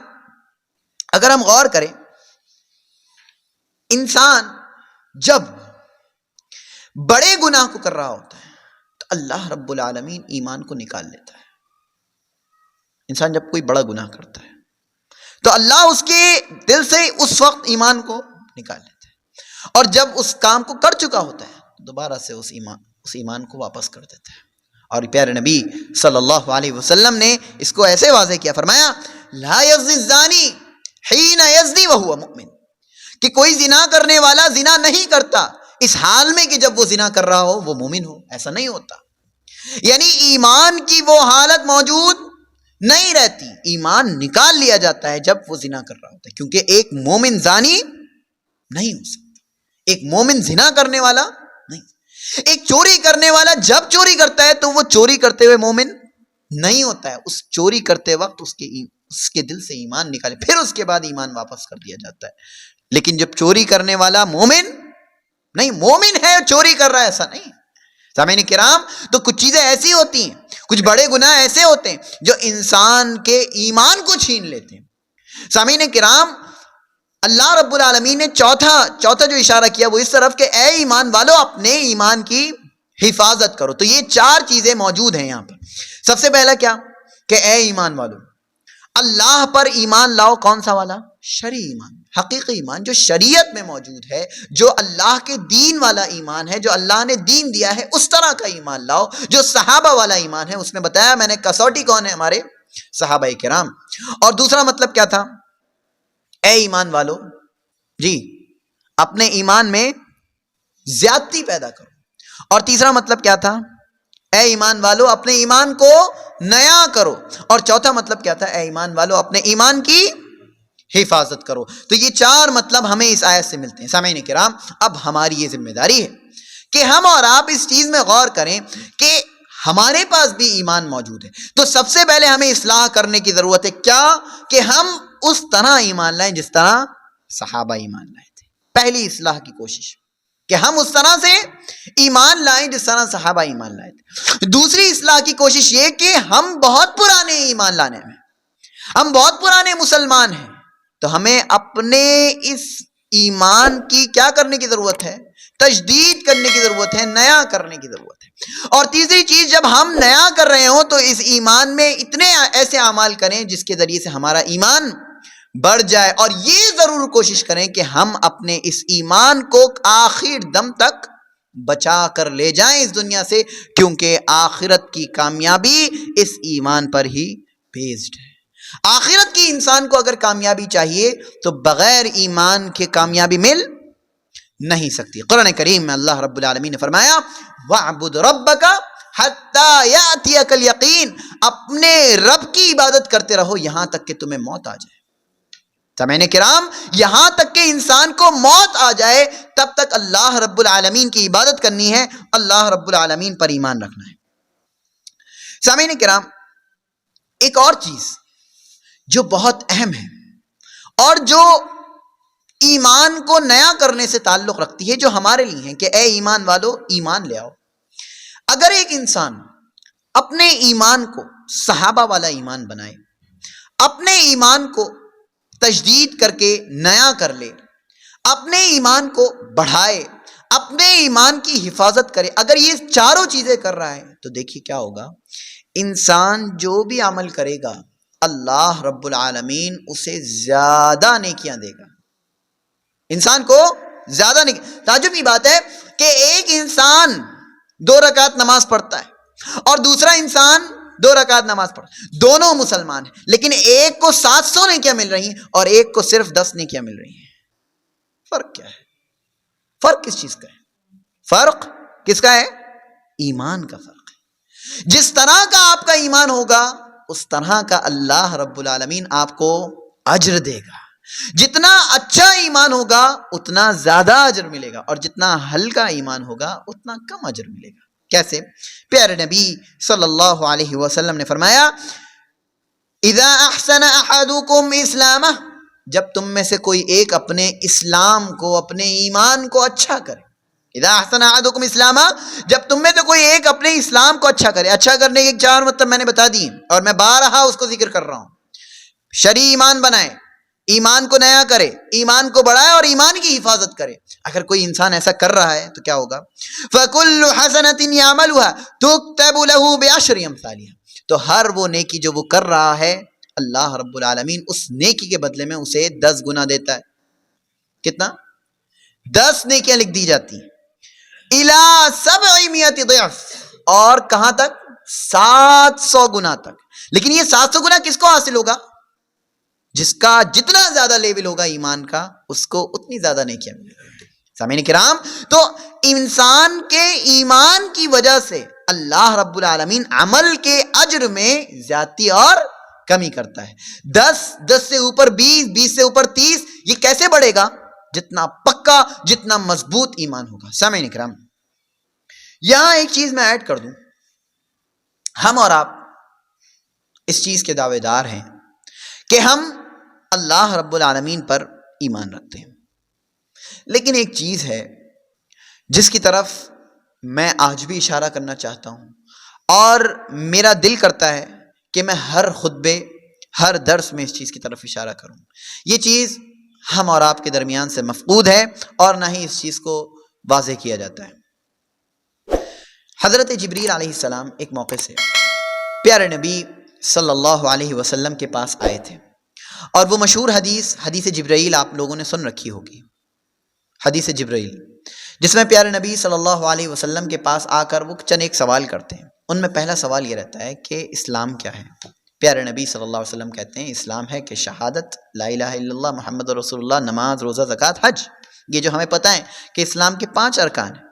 اگر ہم غور کریں, انسان جب بڑے گناہ کو کر رہا ہوتا ہے تو اللہ رب العالمین ایمان کو نکال لیتا ہے. انسان جب کوئی بڑا گناہ کرتا ہے تو اللہ اس کے دل سے اس وقت ایمان کو نکال لیتا ہے, اور جب اس کام کو کر چکا ہوتا ہے دوبارہ سے اس ایمان کو واپس کر دیتا ہے. اور پیارے نبی صلی اللہ علیہ وسلم نے اس کو ایسے واضح کیا, فرمایا لا یزنی الزانی حین یزنی وہو مؤمن, کہ کوئی زنا کرنے والا زنا نہیں کرتا اس حال میں کہ جب وہ زنا کر رہا ہو وہ مومن ہو. ایسا نہیں ہوتا. یعنی ایمان کی وہ حالت موجود نہیں رہتی, ایمان نکال لیا جاتا ہے جب وہ زنا کر رہا ہوتا ہے, کیونکہ ایک مومن زانی نہیں ہو سکتا, ایک مومن زنا کرنے والا نہیں. ایک چوری کرنے والا جب چوری کرتا ہے تو وہ چوری کرتے ہوئے مومن نہیں ہوتا ہے, اس چوری کرتے وقت اس کے دل سے ایمان نکالے, پھر اس کے بعد ایمان واپس کر دیا جاتا ہے. لیکن جب چوری کرنے والا مومن نہیں, مومن ہے چوری کر رہا ہے, ایسا نہیں. سامعین کرام, تو کچھ چیزیں ایسی ہوتی ہیں, کچھ بڑے گناہ ایسے ہوتے ہیں جو انسان کے ایمان کو چھین لیتے ہیں. سامعین کرام, اللہ رب العالمین نے چوتھا جو اشارہ کیا وہ اس طرف کہ اے ایمان والو اپنے ایمان کی حفاظت کرو. تو یہ چار چیزیں موجود ہیں یہاں پر. سب سے پہلا کیا کہ اے ایمان والو اللہ پر ایمان لاؤ. کون سا والا؟ شرعی ایمان, حقیقی ایمان جو شریعت میں موجود ہے, جو اللہ کے دین والا ایمان ہے, جو اللہ نے دین دیا ہے اس طرح کا ایمان لاؤ, جو صحابہ والا ایمان ہے. اس میں بتایا میں نے کسوٹی کون ہے؟ ہمارے صحابہ کرام. اور دوسرا مطلب کیا تھا؟ اے ایمان والو جی اپنے ایمان میں زیادتی پیدا کرو. اور تیسرا مطلب کیا تھا؟ اے ایمان والو اپنے ایمان کو نیا کرو. اور چوتھا مطلب کیا تھا؟ اے ایمان والو اپنے ایمان کی حفاظت کرو. تو یہ 4 مطلب ہمیں اس آیت سے ملتے ہیں. سامعین کرام، اب ہماری یہ ذمہ داری ہے کہ ہم اور آپ اس چیز میں غور کریں کہ ہمارے پاس بھی ایمان موجود ہے. تو سب سے پہلے ہمیں اصلاح کرنے کی ضرورت ہے. کیا؟ کہ ہم اس طرح ایمان لائیں جس طرح صحابہ ایمان لائے تھے. پہلی اصلاح کی کوشش کہ ہم اس طرح سے ایمان لائیں جس طرح صحابہ ایمان لائے تھے. دوسری اصلاح کی کوشش یہ کہ ہم بہت پرانے ایمان لانے میں، ہم بہت پرانے مسلمان ہیں، تو ہمیں اپنے اس ایمان کی کیا کرنے کی ضرورت ہے؟ تجدید کرنے کی ضرورت ہے، نیا کرنے کی ضرورت ہے. اور تیسری چیز، جب ہم نیا کر رہے ہوں تو اس ایمان میں اتنے ایسے اعمال کریں جس کے ذریعے سے ہمارا ایمان بڑھ جائے، اور یہ ضرور کوشش کریں کہ ہم اپنے اس ایمان کو آخر دم تک بچا کر لے جائیں اس دنیا سے، کیونکہ آخرت کی کامیابی اس ایمان پر ہی بیسڈ ہے. آخرت کی انسان کو اگر کامیابی چاہیے تو بغیر ایمان کے کامیابی مل نہیں سکتی. قرآن کریم میں اللہ رب العالمین نے فرمایا وَاعْبُدْ رَبَّكَ حَتَّى يَأْتِيَكَ الْيَقِينُ، اپنے رب کی عبادت کرتے رہو یہاں تک کہ تمہیں موت آ جائے. سامعین کرام، یہاں تک کہ انسان کو موت آ جائے تب تک اللہ رب العالمین کی عبادت کرنی ہے، اللہ رب العالمین پر ایمان رکھنا ہے. سامعین کرام، ایک اور چیز جو بہت اہم ہے اور جو ایمان کو نیا کرنے سے تعلق رکھتی ہے، جو ہمارے لیے ہے کہ اے ایمان والو ایمان لے آؤ. اگر ایک انسان اپنے ایمان کو صحابہ والا ایمان بنائے، اپنے ایمان کو تجدید کر کے نیا کر لے، اپنے ایمان کو بڑھائے، اپنے ایمان کی حفاظت کرے، اگر یہ چاروں چیزیں کر رہا ہے تو دیکھیے کیا ہوگا. انسان جو بھی عمل کرے گا اللہ رب العالمین اسے زیادہ نیکیاں دے گا. انسان کو زیادہ نیکی. تعجب کی بات ہے کہ ایک انسان 2 رکعت نماز پڑھتا ہے اور دوسرا انسان 2 رکعت نماز پڑھتا ہے، دونوں مسلمان ہیں، لیکن ایک کو 700 نیکیاں مل رہی ہیں اور ایک کو صرف 10 نیکیاں مل رہی ہیں. فرق کیا ہے؟ فرق کس چیز کا ہے؟ فرق کس کا ہے؟ ایمان کا فرق ہے. جس طرح کا آپ کا ایمان ہوگا اس طرح کا اللہ رب العالمین آپ کو اجر دے گا. جتنا اچھا ایمان ہوگا اتنا زیادہ اجر ملے گا، اور جتنا ہلکا ایمان ہوگا اتنا کم اجر ملے گا. کیسے؟ پیارے نبی صلی اللہ علیہ وسلم نے فرمایا اذا احسن احدکم اسلامہ، جب تم میں سے کوئی ایک اپنے اسلام کو، اپنے ایمان کو اچھا کرے. اذا احسن احدکم اسلامہ، جب تم میں سے کوئی ایک اپنے اسلام کو اچھا کرے. اچھا کرنے کے 4 مطلب میں نے بتا دی اور میں بارہا اس کو ذکر کر رہا ہوں. شرعی ایمان بنائے، ایمان کو نیا کرے، ایمان کو بڑھائے اور ایمان کی حفاظت کرے. اگر کوئی انسان ایسا کر رہا ہے تو کیا ہوگا؟ فَكُلُّ حَسَنَةٍ يَعْمَلُهَا تُكْتَبُ لَهُ بِعَشْرِ أَمْثَالِهَا، تو ہر وہ نیکی جو وہ کر رہا ہے اللہ رب العالمین اس نیکی کے بدلے میں اسے 10 گنا دیتا ہے. کتنا؟ 10 نیکیاں لکھ دی جاتی ہیں. إِلَى 700 ضِعْف، اور کہاں تک؟ 700 گنا تک. لیکن یہ 700 گنا کس کو حاصل ہوگا؟ جس کا جتنا زیادہ لیول ہوگا ایمان کا اس کو اتنی زیادہ نیکیاں ملے گی. سامعین کرام، تو انسان کے ایمان کی وجہ سے اللہ رب العالمین عمل کے اجر میں زیادتی اور کمی کرتا ہے. 10 سے اوپر 20، 20 سے اوپر 30. یہ کیسے بڑھے گا؟ جتنا پکا، جتنا مضبوط ایمان ہوگا. سامعین کرام، یہاں ایک چیز میں ایڈ کر دوں. ہم اور آپ اس چیز کے دعوے دار ہیں کہ ہم اللہ رب العالمین پر ایمان رکھتے ہیں، لیکن ایک چیز ہے جس کی طرف میں آج بھی اشارہ کرنا چاہتا ہوں اور میرا دل کرتا ہے کہ میں ہر خطبے، ہر درس میں اس چیز کی طرف اشارہ کروں. یہ چیز ہم اور آپ کے درمیان سے مفقود ہے اور نہ ہی اس چیز کو واضح کیا جاتا ہے. حضرت جبریل علیہ السلام ایک موقع سے پیارے نبی صلی اللہ علیہ وسلم کے پاس آئے تھے، اور وہ مشہور حدیث جبرائیل آپ لوگوں نے سن رکھی ہوگی. حدیث جبرائیل جس میں پیارے نبی صلی اللہ علیہ وسلم کے پاس آ کر وہ چند ایک سوال کرتے ہیں. ان میں پہلا سوال یہ رہتا ہے کہ اسلام کیا ہے؟ پیارے نبی صلی اللہ علیہ وسلم کہتے ہیں اسلام ہے کہ شہادت لا الہ الا اللہ محمد رسول اللہ، نماز، روزہ، زکوٰۃ، حج، یہ جو ہمیں پتہ ہے کہ اسلام کے 5 ارکان ہیں.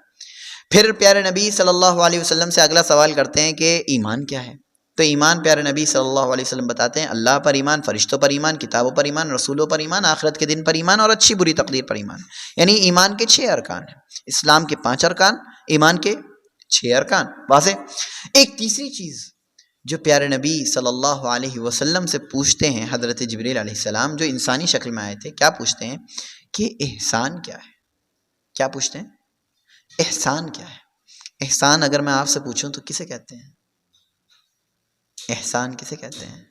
پھر پیارے نبی صلی اللہ علیہ وسلم سے اگلا سوال کرتے ہیں کہ ایمان کیا ہے؟ تو ایمان پیارے نبی صلی اللہ علیہ وسلم بتاتے ہیں اللہ پر ایمان، فرشتوں پر ایمان، کتابوں پر ایمان، رسولوں پر ایمان، آخرت کے دن پر ایمان اور اچھی بری تقدیر پر ایمان. یعنی ایمان کے 6 ارکان ہیں، اسلام کے 5 ارکان، ایمان کے 6 ارکان. واضح؟ ایک تیسری چیز جو پیارے نبی صلی اللہ علیہ وسلم سے پوچھتے ہیں حضرت جبریل علیہ السلام، جو انسانی شکل میں آئے تھے، کیا پوچھتے ہیں کہ احسان کیا ہے؟ کیا پوچھتے ہیں؟ احسان کیا ہے؟ احسان اگر میں آپ سے پوچھوں تو کسے کہتے ہیں؟ احسان کسے کہتے ہیں؟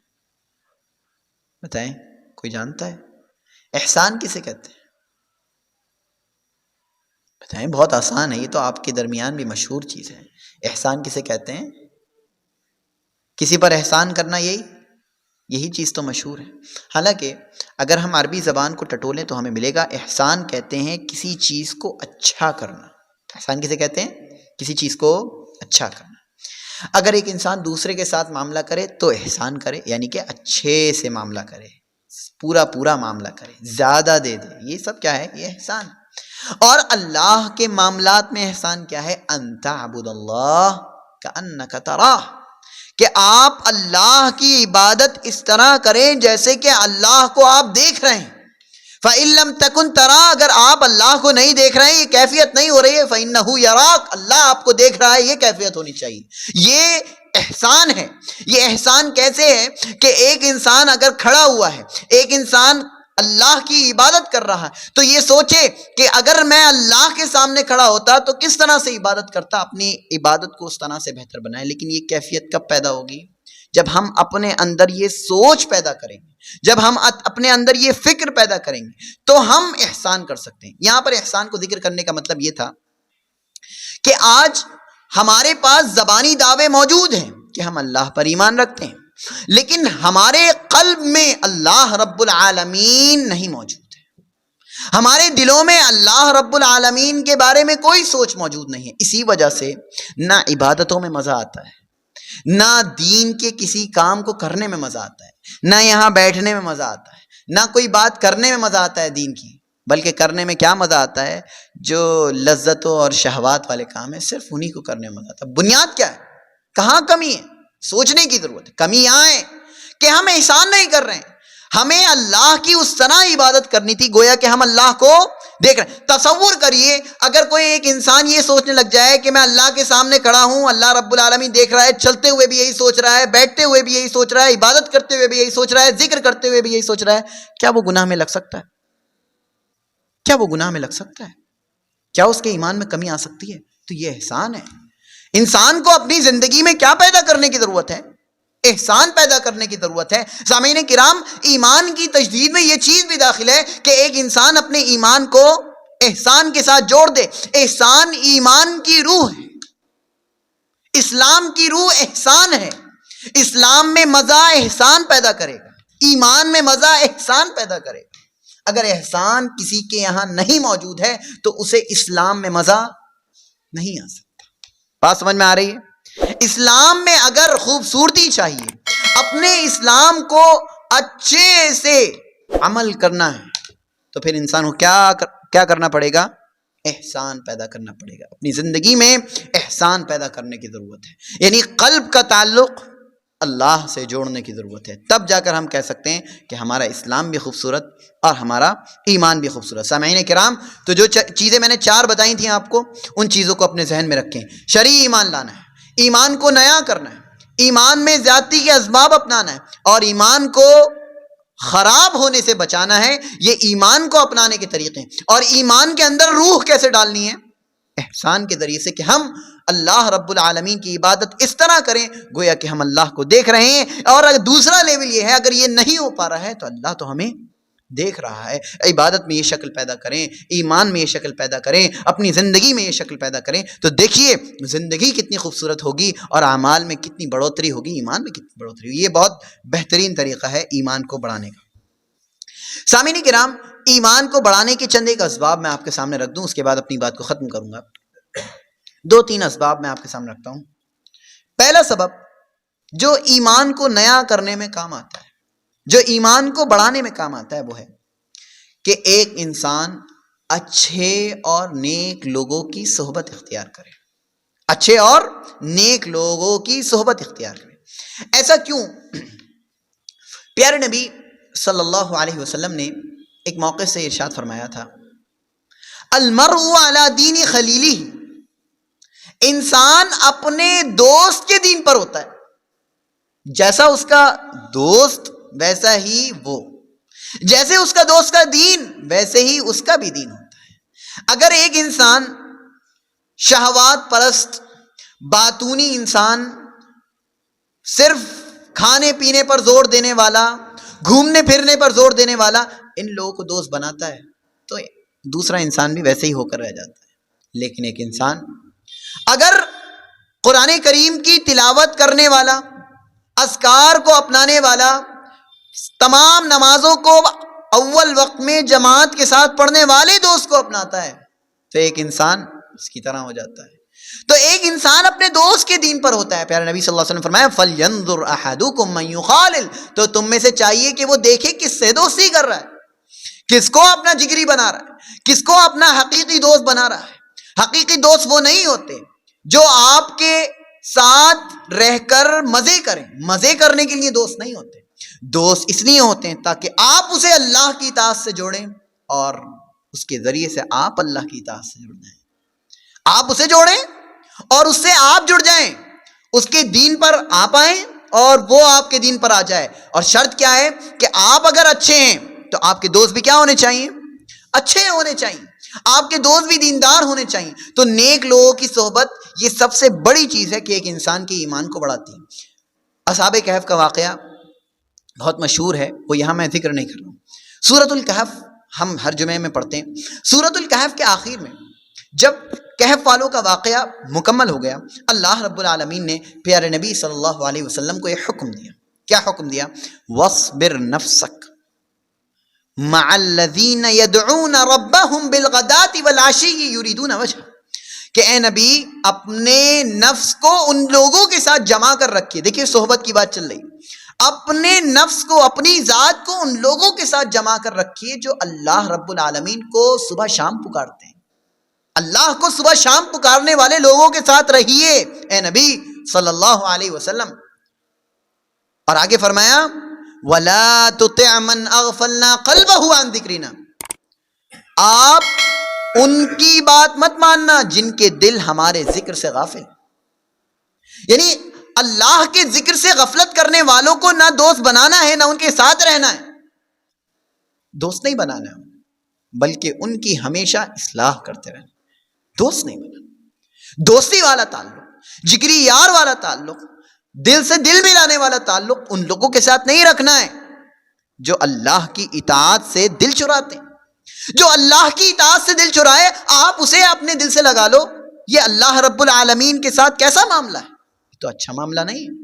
بتائیں، کوئی جانتا ہے؟ احسان کسے کہتے ہیں؟ بتائیں، بہت آسان ہے، یہ تو آپ کے درمیان بھی مشہور چیز ہے. احسان کسے کہتے ہیں؟ کسی پر احسان کرنا، یہی چیز تو مشہور ہے. حالانکہ اگر ہم عربی زبان کو ٹٹولیں تو ہمیں ملے گا احسان کہتے ہیں کسی چیز کو اچھا کرنا. احسان کسے کہتے ہیں؟ کسی چیز کو اچھا کرنا. اگر ایک انسان دوسرے کے ساتھ معاملہ کرے تو احسان کرے، یعنی کہ اچھے سے معاملہ کرے، پورا معاملہ کرے، زیادہ دے دے. یہ سب کیا ہے؟ یہ احسان. اور اللہ کے معاملات میں احسان کیا ہے؟ ان تعبد اللہ کأنک تراہ، کہ آپ اللہ کی عبادت اس طرح کریں جیسے کہ اللہ کو آپ دیکھ رہے ہیں. فَإِن لَمْ تَكُنْ تَرَى، اگر آپ اللہ کو نہیں دیکھ رہے ہیں، یہ کیفیت نہیں ہو رہی ہے. فَإِنَّهُ يَرَاكَ، اللہ آپ کو دیکھ رہا ہے، یہ کیفیت ہونی چاہیے. یہ احسان ہے. یہ احسان کیسے ہے کہ ایک انسان اگر کھڑا ہوا ہے، ایک انسان اللہ کی عبادت کر رہا ہے، تو یہ سوچے کہ اگر میں اللہ کے سامنے کھڑا ہوتا تو کس طرح سے عبادت کرتا، اپنی عبادت کو اس طرح سے بہتر بنائے. لیکن یہ کیفیت کب پیدا ہوگی؟ جب ہم اپنے اندر یہ سوچ پیدا کریں گے، جب ہم اپنے اندر یہ فکر پیدا کریں گے تو ہم احسان کر سکتے ہیں. یہاں پر احسان کو ذکر کرنے کا مطلب یہ تھا کہ آج ہمارے پاس زبانی دعوے موجود ہیں کہ ہم اللہ پر ایمان رکھتے ہیں، لیکن ہمارے قلب میں اللہ رب العالمین نہیں موجود ہے. ہمارے دلوں میں اللہ رب العالمین کے بارے میں کوئی سوچ موجود نہیں ہے. اسی وجہ سے نہ عبادتوں میں مزہ آتا ہے، نہ دین کے کسی کام کو کرنے میں مزہ آتا ہے، نہ یہاں بیٹھنے میں مزہ آتا ہے، نہ کوئی بات کرنے میں مزہ آتا ہے دین کی. بلکہ کرنے میں کیا مزہ آتا ہے؟ جو لذتوں اور شہوات والے کام ہیں، صرف انہی کو کرنے میں مزہ آتا ہے. بنیاد کیا ہے؟ کہاں کمی ہے؟ سوچنے کی ضرورت ہے. کمی یہاں ہے کہ ہم احسان نہیں کر رہے ہیں. ہمیں اللہ کی اس طرح عبادت کرنی تھی گویا کہ ہم اللہ کو دیکھ رہے ہیں. تصور کریے اگر کوئی ایک انسان یہ سوچنے لگ جائے کہ میں اللہ کے سامنے کھڑا ہوں، اللہ رب العالمین دیکھ رہا ہے، چلتے ہوئے بھی یہی سوچ رہا ہے، بیٹھتے ہوئے بھی یہی سوچ رہا ہے، عبادت کرتے ہوئے بھی یہی سوچ رہا ہے، ذکر کرتے ہوئے بھی یہی سوچ رہا ہے، کیا وہ گناہ میں لگ سکتا ہے؟ کیا وہ گناہ میں لگ سکتا ہے؟ کیا اس کے ایمان میں کمی آ سکتی ہے؟ تو یہ احسان ہے. انسان کو اپنی زندگی میں کیا پیدا کرنے کی ضرورت ہے؟ احسان پیدا کرنے کی ضرورت ہے. سامعین کرام، ایمان کی تجدید میں یہ چیز بھی داخل ہے کہ ایک انسان اپنے ایمان کو احسان کے ساتھ جوڑ دے. احسان ایمان کی روح ہے، اسلام کی روح احسان ہے. اسلام میں مزہ احسان پیدا کرے گا، ایمان میں مزہ احسان پیدا کرے گا. اگر احسان کسی کے یہاں نہیں موجود ہے تو اسے اسلام میں مزہ نہیں آ سکتا. بات سمجھ میں آ رہی ہے؟ اسلام میں اگر خوبصورتی چاہیے، اپنے اسلام کو اچھے سے عمل کرنا ہے، تو پھر انسان کو کیا کرنا پڑے گا؟ احسان پیدا کرنا پڑے گا. اپنی زندگی میں احسان پیدا کرنے کی ضرورت ہے. یعنی قلب کا تعلق اللہ سے جوڑنے کی ضرورت ہے. تب جا کر ہم کہہ سکتے ہیں کہ ہمارا اسلام بھی خوبصورت اور ہمارا ایمان بھی خوبصورت. سامعین کرام، تو جو چیزیں میں نے 4 بتائی تھیں آپ کو، ان چیزوں کو اپنے ذہن میں رکھیں. شرعی ایمان لانا ہے، ایمان کو نیا کرنا ہے، ایمان میں زیادتی کے اسباب اپنانا ہے، اور ایمان کو خراب ہونے سے بچانا ہے. یہ ایمان کو اپنانے کے طریقے ہیں. اور ایمان کے اندر روح کیسے ڈالنی ہے؟ احسان کے ذریعے سے، کہ ہم اللہ رب العالمین کی عبادت اس طرح کریں گویا کہ ہم اللہ کو دیکھ رہے ہیں. اور اگر دوسرا لیول یہ ہے، اگر یہ نہیں ہو پا رہا ہے تو اللہ تو ہمیں دیکھ رہا ہے. عبادت میں یہ شکل پیدا کریں، ایمان میں یہ شکل پیدا کریں، اپنی زندگی میں یہ شکل پیدا کریں، تو دیکھیے زندگی کتنی خوبصورت ہوگی اور اعمال میں کتنی بڑھوتری ہوگی، ایمان میں کتنی بڑھوتری ہوگی. یہ بہت بہترین طریقہ ہے ایمان کو بڑھانے کا. سامعین کرام، ایمان کو بڑھانے کے چند ایک اسباب میں آپ کے سامنے رکھ دوں، اس کے بعد اپنی بات کو ختم کروں گا. 2-3 اسباب میں آپ کے سامنے رکھتا ہوں. پہلا سبب جو ایمان کو نیا کرنے میں کام آتا ہے، جو ایمان کو بڑھانے میں کام آتا ہے، وہ ہے کہ ایک انسان اچھے اور نیک لوگوں کی صحبت اختیار کرے. اچھے اور نیک لوگوں کی صحبت اختیار کرے. ایسا کیوں؟ پیارے نبی صلی اللہ علیہ وسلم نے ایک موقع سے ارشاد فرمایا تھا، المرء علی دین خلیلہ، انسان اپنے دوست کے دین پر ہوتا ہے، جیسا اس کا دوست ویسا ہی وہ، جیسے اس کا دوست کا دین ویسے ہی اس کا بھی دین ہوتا ہے۔ اگر ایک انسان شہوات پرست، باطونی انسان، صرف کھانے پینے پر زور دینے والا، گھومنے پھرنے پر زور دینے والا ان لوگوں کو دوست بناتا ہے تو دوسرا انسان بھی ویسے ہی ہو کر رہ جاتا ہے۔ لیکن ایک انسان اگر قرآن کریم کی تلاوت کرنے والا، اذکار کو اپنانے والا، تمام نمازوں کو اول وقت میں جماعت کے ساتھ پڑھنے والے دوست کو اپناتا ہے تو ایک انسان اس کی طرح ہو جاتا ہے۔ تو ایک انسان اپنے دوست کے دین پر ہوتا ہے۔ پیارے نبی صلی اللہ علیہ وسلم نے فرمایا فَلْيَنظُرْ أَحَدُكُمْ مَنْ يُخَالِلْ، تو تم میں سے چاہیے کہ وہ دیکھے کس سے دوستی کر رہا ہے، کس کو اپنا جگری بنا رہا ہے، کس کو اپنا حقیقی دوست بنا رہا ہے۔ حقیقی دوست وہ نہیں ہوتے جو آپ کے ساتھ رہ کر مزے کریں، مزے کرنے کے لیے دوست نہیں ہوتے۔ دوست اس لیے ہوتے ہیں تاکہ آپ اسے اللہ کی اطاعت سے جوڑیں اور اس کے ذریعے سے آپ اللہ کی اطاعت سے جڑ جائیں، آپ اسے جوڑیں اور اس سے آپ جڑ جائیں، اس کے دین پر آپ آئیں اور وہ آپ کے دین پر آ جائے۔ اور شرط کیا ہے کہ آپ اگر اچھے ہیں تو آپ کے دوست بھی کیا ہونے چاہیے؟ اچھے ہونے چاہیے، آپ کے دوست بھی دیندار ہونے چاہیے۔ تو نیک لوگوں کی صحبت یہ سب سے بڑی چیز ہے کہ ایک انسان کے ایمان کو بڑھاتی ہے۔ اصحاب کہف کا واقعہ بہت مشہور ہے، وہ یہاں میں ذکر نہیں کر رہا ہوں۔ سورۃ الکہف ہم ہر جمعے میں پڑھتے ہیں۔ سورۃ الکہف کے آخر میں جب کہف والوں کا واقعہ مکمل ہو گیا، اللہ رب العالمین نے پیارے نبی صلی اللہ علیہ وسلم کو ایک حکم دیا۔ کیا حکم دیا؟ وَاصْبِرْ نَفْسَكَ مَعَ الَّذِينَ يَدْعُونَ رَبَّهُمْ بِالْغَدَاةِ وَالْعَشِيِّ يُرِيدُونَ وَجْهَهُ، کہ اے نبی اپنے نفس کو ان لوگوں کے ساتھ جمع کر رکھیے۔ دیکھیے صحبت کی بات چل رہی، اپنے نفس کو، اپنی ذات کو ان لوگوں کے ساتھ جمع کر رکھیے جو اللہ رب العالمین کو صبح شام پکارتے ہیں۔ اللہ کو صبح شام پکارنے والے لوگوں کے ساتھ رہیے اے نبی صلی اللہ علیہ وسلم۔ اور آگے فرمایا وَلَا تُطِعْ مَنْ أَغْفَلْنَا قَلْبَهُ عَنْ ذِكْرِنَا، آپ ان کی بات مت ماننا جن کے دل ہمارے ذکر سے غافل۔ یعنی اللہ کے ذکر سے غفلت کرنے والوں کو نہ دوست بنانا ہے نہ ان کے ساتھ رہنا ہے۔ دوست نہیں بنانا ہے بلکہ ان کی ہمیشہ اصلاح کرتے رہنا، دوست نہیں بنانا۔ دوستی والا تعلق، جگری یار والا تعلق، دل سے دل ملانے والا تعلق ان لوگوں کے ساتھ نہیں رکھنا ہے جو اللہ کی اطاعت سے دل چراتے ہیں۔ جو اللہ کی اطاعت سے دل چرائے آپ اسے اپنے دل سے لگا لو، یہ اللہ رب العالمین کے ساتھ کیسا معاملہ ہے؟ یہ تو اچھا معاملہ نہیں ہے۔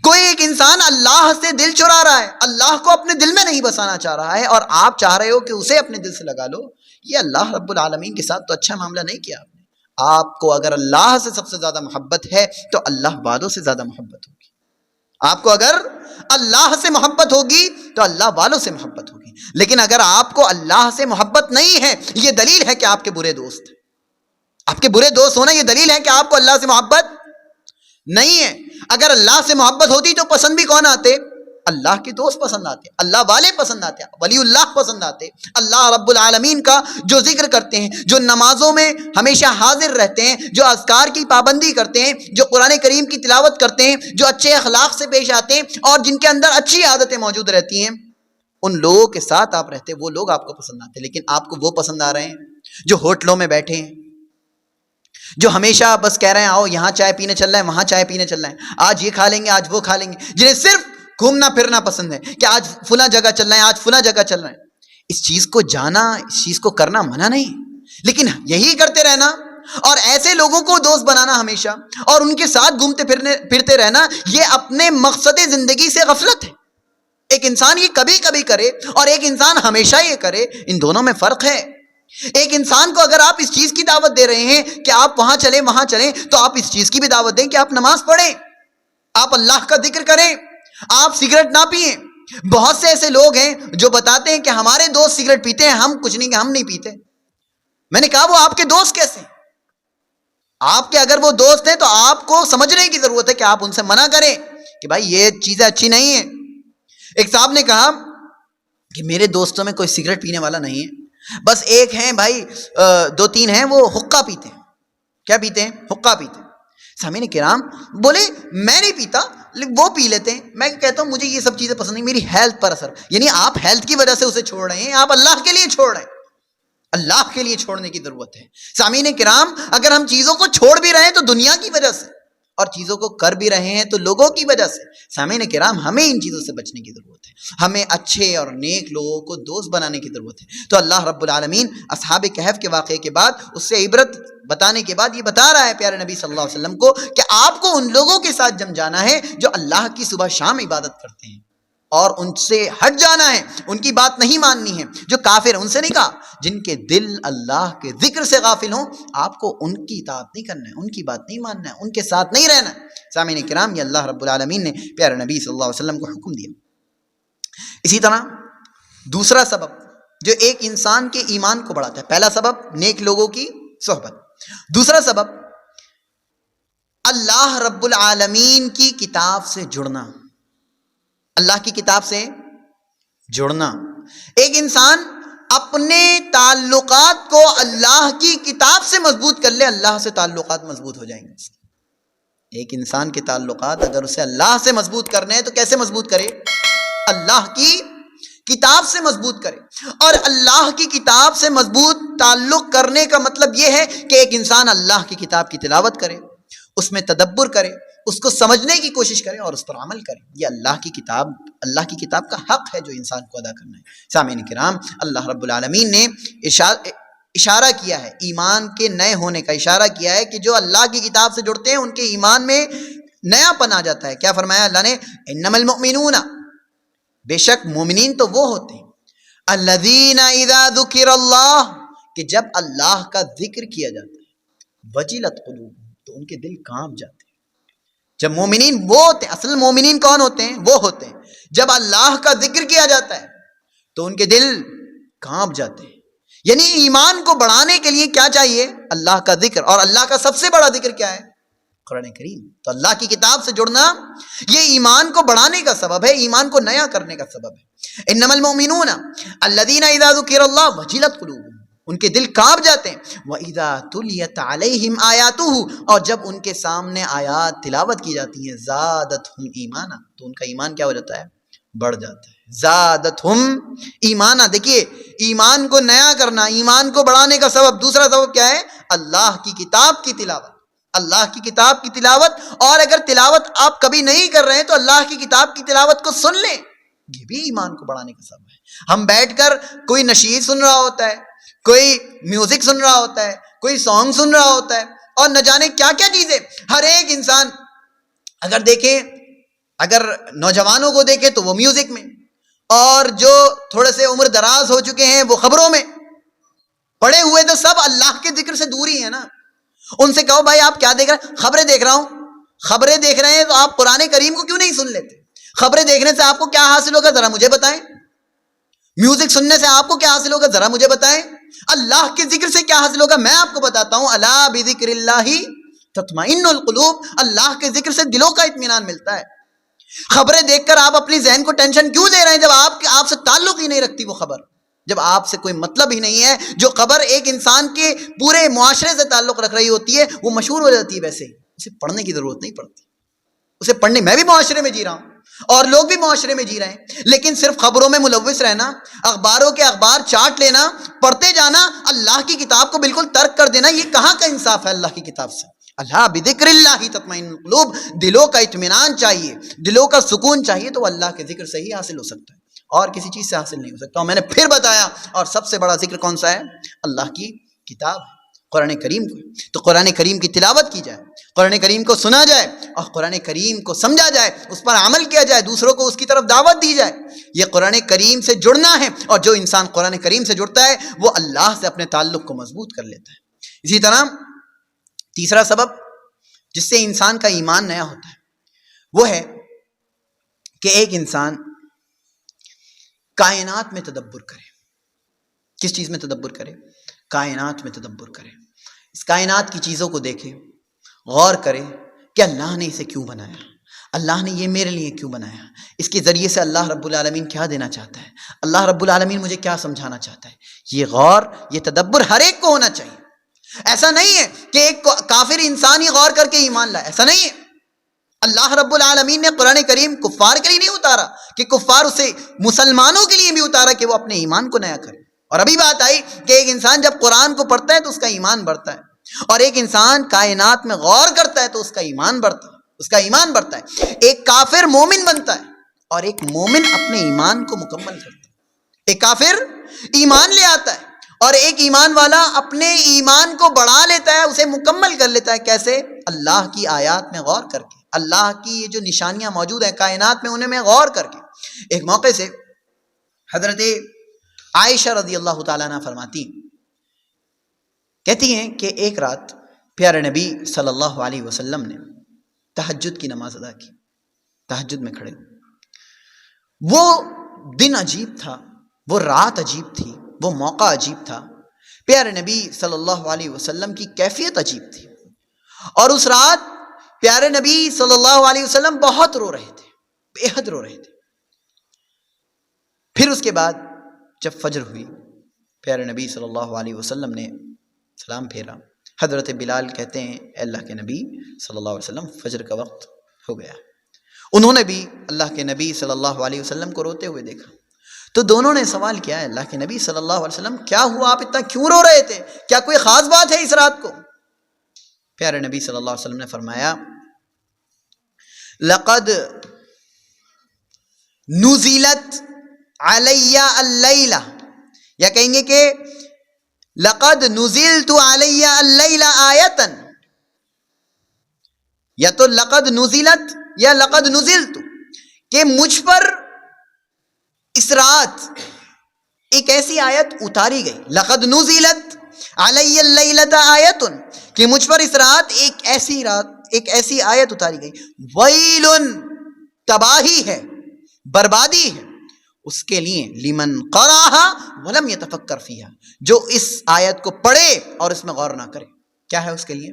کوئی ایک انسان اللہ سے دل چرا رہا ہے، اللہ کو اپنے دل میں نہیں بسانا چاہ رہا ہے اور آپ چاہ رہے ہو کہ اسے اپنے دل سے لگا لو، یہ اللہ رب العالمین کے ساتھ تو اچھا معاملہ نہیں کیا آپ نے۔ آپ کو اگر اللہ سے سب سے زیادہ محبت ہے تو اللہ والوں سے زیادہ محبت ہوگی۔ آپ کو اگر اللہ سے محبت ہوگی تو اللہ والوں سے محبت ہوگی۔ لیکن اگر آپ کو اللہ سے محبت نہیں ہے، یہ دلیل ہے کہ آپ کے برے دوست ہیں۔ آپ کے برے دوست ہونا یہ دلیل ہے کہ آپ کو اللہ سے محبت نہیں ہے۔ اگر اللہ سے محبت ہوتی تو پسند بھی کون آتے؟ اللہ کے دوست پسند آتے، اللہ والے پسند آتے، ولی اللہ پسند آتے، اللہ رب العالمین کا جو ذکر کرتے ہیں، جو نمازوں میں ہمیشہ حاضر رہتے ہیں، جو اذکار کی پابندی کرتے ہیں، جو قرآن کریم کی تلاوت کرتے ہیں، جو اچھے اخلاق سے پیش آتے ہیں اور جن کے اندر اچھی عادتیں موجود رہتی ہیں، ان لوگوں کے ساتھ آپ رہتے، وہ لوگ آپ کو پسند آتے۔ لیکن آپ کو وہ پسند آ رہے ہیں جو ہوٹلوں میں بیٹھے ہیں، جو ہمیشہ بس کہہ رہے ہیں آؤ یہاں چائے پینے چل رہے ہیں، وہاں چائے پینے چل رہے ہیں، آج یہ کھا لیں گے، آج وہ کھا لیں گے، جنہیں صرف گھومنا پھرنا پسند ہے کہ آج فلاں جگہ چل رہے ہیں، آج فلاں جگہ چل رہے ہیں۔ اس چیز کو جانا، اس چیز کو کرنا منع نہیں، لیکن یہی کرتے رہنا اور ایسے لوگوں کو دوست بنانا ہمیشہ اور ان کے ساتھ گھومتے پھرتے رہنا، یہ اپنے مقصد زندگی سے غفلت ہے۔ ایک انسان یہ کبھی کبھی کرے اور ایک انسان ہمیشہ یہ کرے، ان دونوں میں فرق ہے۔ ایک انسان کو اگر آپ اس چیز کی دعوت دے رہے ہیں کہ آپ وہاں چلیں وہاں چلیں، تو آپ اس چیز کی بھی دعوت دیں کہ آپ نماز پڑھیں، آپ اللہ کا ذکر کریں، آپ سگریٹ نہ پئیں۔ بہت سے ایسے لوگ ہیں جو بتاتے ہیں کہ ہمارے دوست سگریٹ پیتے ہیں، ہم کچھ نہیں کہ ہم نہیں پیتے۔ میں نے کہا وہ آپ کے دوست کیسے ہیں؟ آپ کے اگر وہ دوست ہیں تو آپ کو سمجھنے کی ضرورت ہے کہ آپ ان سے منع کریں کہ بھائی یہ چیزیں اچھی نہیں ہیں. ایک صاحب نے کہا کہ میرے دوستوں میں کوئی سگریٹ پینے والا نہیں ہے, بس ایک ہیں بھائی, 2-3 ہیں وہ حقہ پیتے ہیں. کیا پیتے ہیں؟ حقہ پیتے ہیں. سامعین کرام بولے میں نہیں پیتا, وہ پی لیتے ہیں. میں کہتا ہوں مجھے یہ سب چیزیں پسند نہیں, میری ہیلتھ پر اثر. یعنی آپ ہیلتھ کی وجہ سے اسے چھوڑ رہے ہیں, آپ اللہ کے لیے چھوڑ رہے ہیں. اللہ کے لیے چھوڑنے کی ضرورت ہے. سامعین کرام اگر ہم چیزوں کو چھوڑ بھی رہے ہیں تو دنیا کی وجہ سے, اور چیزوں کو کر بھی رہے ہیں تو لوگوں کی وجہ سے. سامعین کرام ہمیں ان چیزوں سے بچنے کی ضرورت ہے, ہمیں اچھے اور نیک لوگوں کو دوست بنانے کی ضرورت ہے. تو اللہ رب العالمین اصحاب کہف کے واقعے کے بعد, اس سے عبرت بتانے کے بعد یہ بتا رہا ہے پیارے نبی صلی اللہ علیہ وسلم کو کہ آپ کو ان لوگوں کے ساتھ جم جانا ہے جو اللہ کی صبح شام عبادت کرتے ہیں, اور ان سے ہٹ جانا ہے, ان کی بات نہیں ماننی ہے. جو کافر, ان سے نہیں کہا, جن کے دل اللہ کے ذکر سے غافل ہوں, آپ کو ان کی اطاعت نہیں کرنا ہے, ان کی بات نہیں ماننا ہے, ان کے ساتھ نہیں رہنا ہے. سامعین کرام یہ اللہ رب العالمین نے پیارے نبی صلی اللہ علیہ وسلم کو حکم دیا. اسی طرح دوسرا سبب جو ایک انسان کے ایمان کو بڑھاتا ہے, پہلا سبب نیک لوگوں کی صحبت, دوسرا سبب اللہ رب العالمین کی کتاب سے جڑنا. اللہ کی کتاب سے جڑنا. ایک انسان اپنے تعلقات کو اللہ کی کتاب سے مضبوط کر لے, اللہ سے تعلقات مضبوط ہو جائیں گے. ایک انسان کے تعلقات اگر اسے اللہ سے مضبوط کرنے ہیں تو کیسے مضبوط کرے؟ اللہ کی کتاب سے مضبوط کرے. اور اللہ کی کتاب سے مضبوط تعلق کرنے کا مطلب یہ ہے کہ ایک انسان اللہ کی کتاب کی تلاوت کرے, اس میں تدبر کرے, اس کو سمجھنے کی کوشش کرے اور اس پر عمل کرے. یہ اللہ کی کتاب کا حق ہے جو انسان کو ادا کرنا ہے. سامعین کرام اللہ رب العالمین نے اشارہ کیا ہے, ایمان کے نئے ہونے کا اشارہ کیا ہے کہ جو اللہ کی کتاب سے جڑتے ہیں ان کے ایمان میں نیا پن آ جاتا ہے. کیا فرمایا اللہ نے؟ انما المؤمنون, بے شک مومنین تو وہ ہوتے ہیں, الذین اذا ذکر اللہ, کہ جب اللہ کا ذکر کیا جاتا ہے, وجلت قلوبہم, تو ان کے دل کانپ جاتے ہیں. جب مومنین وہ ہوتے ہیں, اصل مومنین کون ہوتے ہیں؟ وہ ہوتے ہیں جب اللہ کا ذکر کیا جاتا ہے تو ان کے دل کانپ جاتے ہیں. یعنی ایمان کو بڑھانے کے لیے کیا چاہیے؟ اللہ کا ذکر. اور اللہ کا سب سے بڑا ذکر کیا ہے؟ قرآن کریم. تو اللہ کی کتاب سے جڑنا یہ ایمان کو بڑھانے کا سبب ہے, ایمان کو نیا کرنے کا سبب ہے. انما المؤمنون الذین اذا ذکر اللہ وجلت قلوبہم, ان کے دل کانپ جاتے ہیں. وَإِذَا تُلِيَتْ عَلَيْهِمْ آیَاتُهُ, اور جب ان کے سامنے آیات تلاوت کی جاتی ہیں, زادتہم ایمانا, تو ان کا ایمان کیا ہو جاتا ہے؟ بڑھ جاتا ہے. زادتہم ایمانا. دیکھیے ایمان کو نیا کرنا, ایمان کو بڑھانے کا سبب, دوسرا سبب کیا ہے؟ اللہ کی کتاب کی تلاوت. اللہ کی کتاب کی تلاوت. اور اگر تلاوت آپ کبھی نہیں کر رہے ہیں تو اللہ کی کتاب کی تلاوت کو سن لیں, یہ بھی ایمان کو بڑھانے کا سبب ہے. ہم بیٹھ کر کوئی نشید سن رہا ہوتا ہے, کوئی میوزک سن رہا ہوتا ہے, کوئی سانگ سن رہا ہوتا ہے, اور نہ جانے کیا کیا چیزیں. ہر ایک انسان اگر دیکھیں, اگر نوجوانوں کو دیکھیں تو وہ میوزک میں, اور جو تھوڑے سے عمر دراز ہو چکے ہیں وہ خبروں میں پڑے ہوئے, تو سب اللہ کے ذکر سے دور ہی ہیں نا. ان سے کہو بھائی آپ کیا دیکھ رہے ہیں؟ خبریں دیکھ رہا ہوں. خبریں دیکھ رہے ہیں تو آپ قرآن کریم کو کیوں نہیں سن لیتے؟ خبریں دیکھنے سے آپ کو کیا حاصل ہوگا ذرا مجھے بتائیں. میوزک سننے سے آپ کو کیا حاصل ہوگا ذرا مجھے بتائیں. اللہ کے ذکر سے کیا حاصل ہوگا میں آپ کو بتاتا ہوں. الا بذکر اللہ تطمئن القلوب, اللہ کے ذکر سے دلوں کا اطمینان ملتا ہے. خبریں دیکھ کر آپ اپنی ذہن کو ٹینشن کیوں دے رہے ہیں جب آپ سے تعلق ہی نہیں رکھتی وہ خبر, جب آپ سے کوئی مطلب ہی نہیں ہے. جو خبر ایک انسان کے پورے معاشرے سے تعلق رکھ رہی ہوتی ہے وہ مشہور ہو جاتی ہے, ویسے اسے پڑھنے کی ضرورت نہیں پڑتی. اسے پڑھنے, میں بھی معاشرے میں جی رہا ہوں اور لوگ بھی معاشرے میں جی رہے ہیں, لیکن صرف خبروں میں ملوث رہنا, اخباروں کے اخبار چاٹ لینا, پڑھتے جانا, اللہ کی کتاب کو بالکل ترک کر دینا, یہ کہاں کا انصاف ہے اللہ کی کتاب سے؟ اللہ بذکر اللہ تطمئن القلوب, دلوں کا اطمینان چاہیے, دلوں کا سکون چاہیے, تو اللہ کے ذکر سے ہی حاصل ہو سکتا ہے, اور کسی چیز سے حاصل نہیں ہو سکتا. اور میں نے پھر بتایا, اور سب سے بڑا ذکر کون سا ہے؟ اللہ کی کتاب, قرآن کریم کو. تو قرآن کریم کی تلاوت کی جائے, قرآن کریم کو سنا جائے, اور قرآن کریم کو سمجھا جائے, اس پر عمل کیا جائے, دوسروں کو اس کی طرف دعوت دی جائے. یہ قرآن کریم سے جڑنا ہے, اور جو انسان قرآن کریم سے جڑتا ہے وہ اللہ سے اپنے تعلق کو مضبوط کر لیتا ہے. اسی طرح تیسرا سبب جس سے انسان کا ایمان نیا ہوتا ہے وہ ہے کہ ایک انسان کائنات میں تدبر کرے. کس چیز میں تدبر کرے؟ کائنات میں تدبر کرے. اس کائنات کی چیزوں کو دیکھے, غور کرے کہ اللہ نے اسے کیوں بنایا, اللہ نے یہ میرے لیے کیوں بنایا, اس کے ذریعے سے اللہ رب العالمین کیا دینا چاہتا ہے, اللہ رب العالمین مجھے کیا سمجھانا چاہتا ہے. یہ غور, یہ تدبر ہر ایک کو ہونا چاہیے. ایسا نہیں ہے کہ ایک کافر انسان ہی غور کر کے ایمان لائے, ایسا نہیں ہے. اللہ رب العالمین نے قرآن کریم کفار کے لیے نہیں اتارا کہ کفار اسے مسلمانوں کے لیے بھی اتارا کہ وہ اپنے ایمان کو نیا کرے. اور ابھی بات آئی کہ ایک انسان جب قرآن کو پڑھتا ہے تو اس کا ایمان بڑھتا ہے, اور ایک انسان کائنات میں غور کرتا ہے تو اس کا ایمان بڑھتا ہے, اس کا ایمان بڑھتا ہے. ایک کافر مومن بنتا ہے اور ایک مومن اپنے ایمان کو مکمل کرتا ہے. ایک کافر ایمان لے آتا ہے اور ایک ایمان والا اپنے ایمان کو بڑھا لیتا ہے, اسے مکمل کر لیتا ہے. کیسے؟ اللہ کی آیات میں غور کر کے, اللہ کی یہ جو نشانیاں موجود ہیں کائنات میں انہیں میں غور کر کے. ایک موقع سے حضرت عائشہ رضی اللہ تعالیٰ عنہ فرماتی, کہتی ہیں کہ ایک رات پیارے نبی صلی اللہ علیہ وسلم نے تہجد کی نماز ادا کی, تہجد میں کھڑے. وہ دن عجیب تھا, وہ رات عجیب تھی, وہ موقع عجیب تھا. پیارے نبی صلی اللہ علیہ وسلم کی کیفیت عجیب تھی, اور اس رات پیارے نبی صلی اللہ علیہ وسلم بہت رو رہے تھے, بے حد رو رہے تھے. پھر اس کے بعد جب فجر ہوئی, پیارے نبی صلی اللہ علیہ وسلم نے سلام پھیرا. حضرت بلال کہتے ہیں اے اللہ کے نبی صلی اللہ علیہ وسلم فجر کا وقت ہو گیا. انہوں نے بھی اللہ کے نبی صلی اللہ علیہ وسلم کو روتے ہوئے دیکھا, تو دونوں نے سوال کیا, اللہ کے نبی صلی اللہ علیہ وسلم کیا ہوا, آپ اتنا کیوں رو رہے تھے, کیا کوئی خاص بات ہے اس رات کو؟ پیارے نبی صلی اللہ علیہ وسلم نے فرمایا لقد نزلت علی اللیلہ, یا کہیں گے کہ لقد نزلت علی اللیلہ آیتن, یا تو لقد نزلت یا لقد نزلت, کہ مجھ پر اس رات ایک ایسی آیت اتاری گئی. لقد نزلت علی اللیلۃ آیتن, کہ مجھ پر اس رات ایک ایسی آیت اتاری گئی. ویل, تباہی ہے, بربادی ہے اس کے لیے, لمن قرأها ولم يتفکر فیہا, جو اس آیت کو پڑھے اور اس میں غور نہ کرے. کیا ہے اس کے لیے؟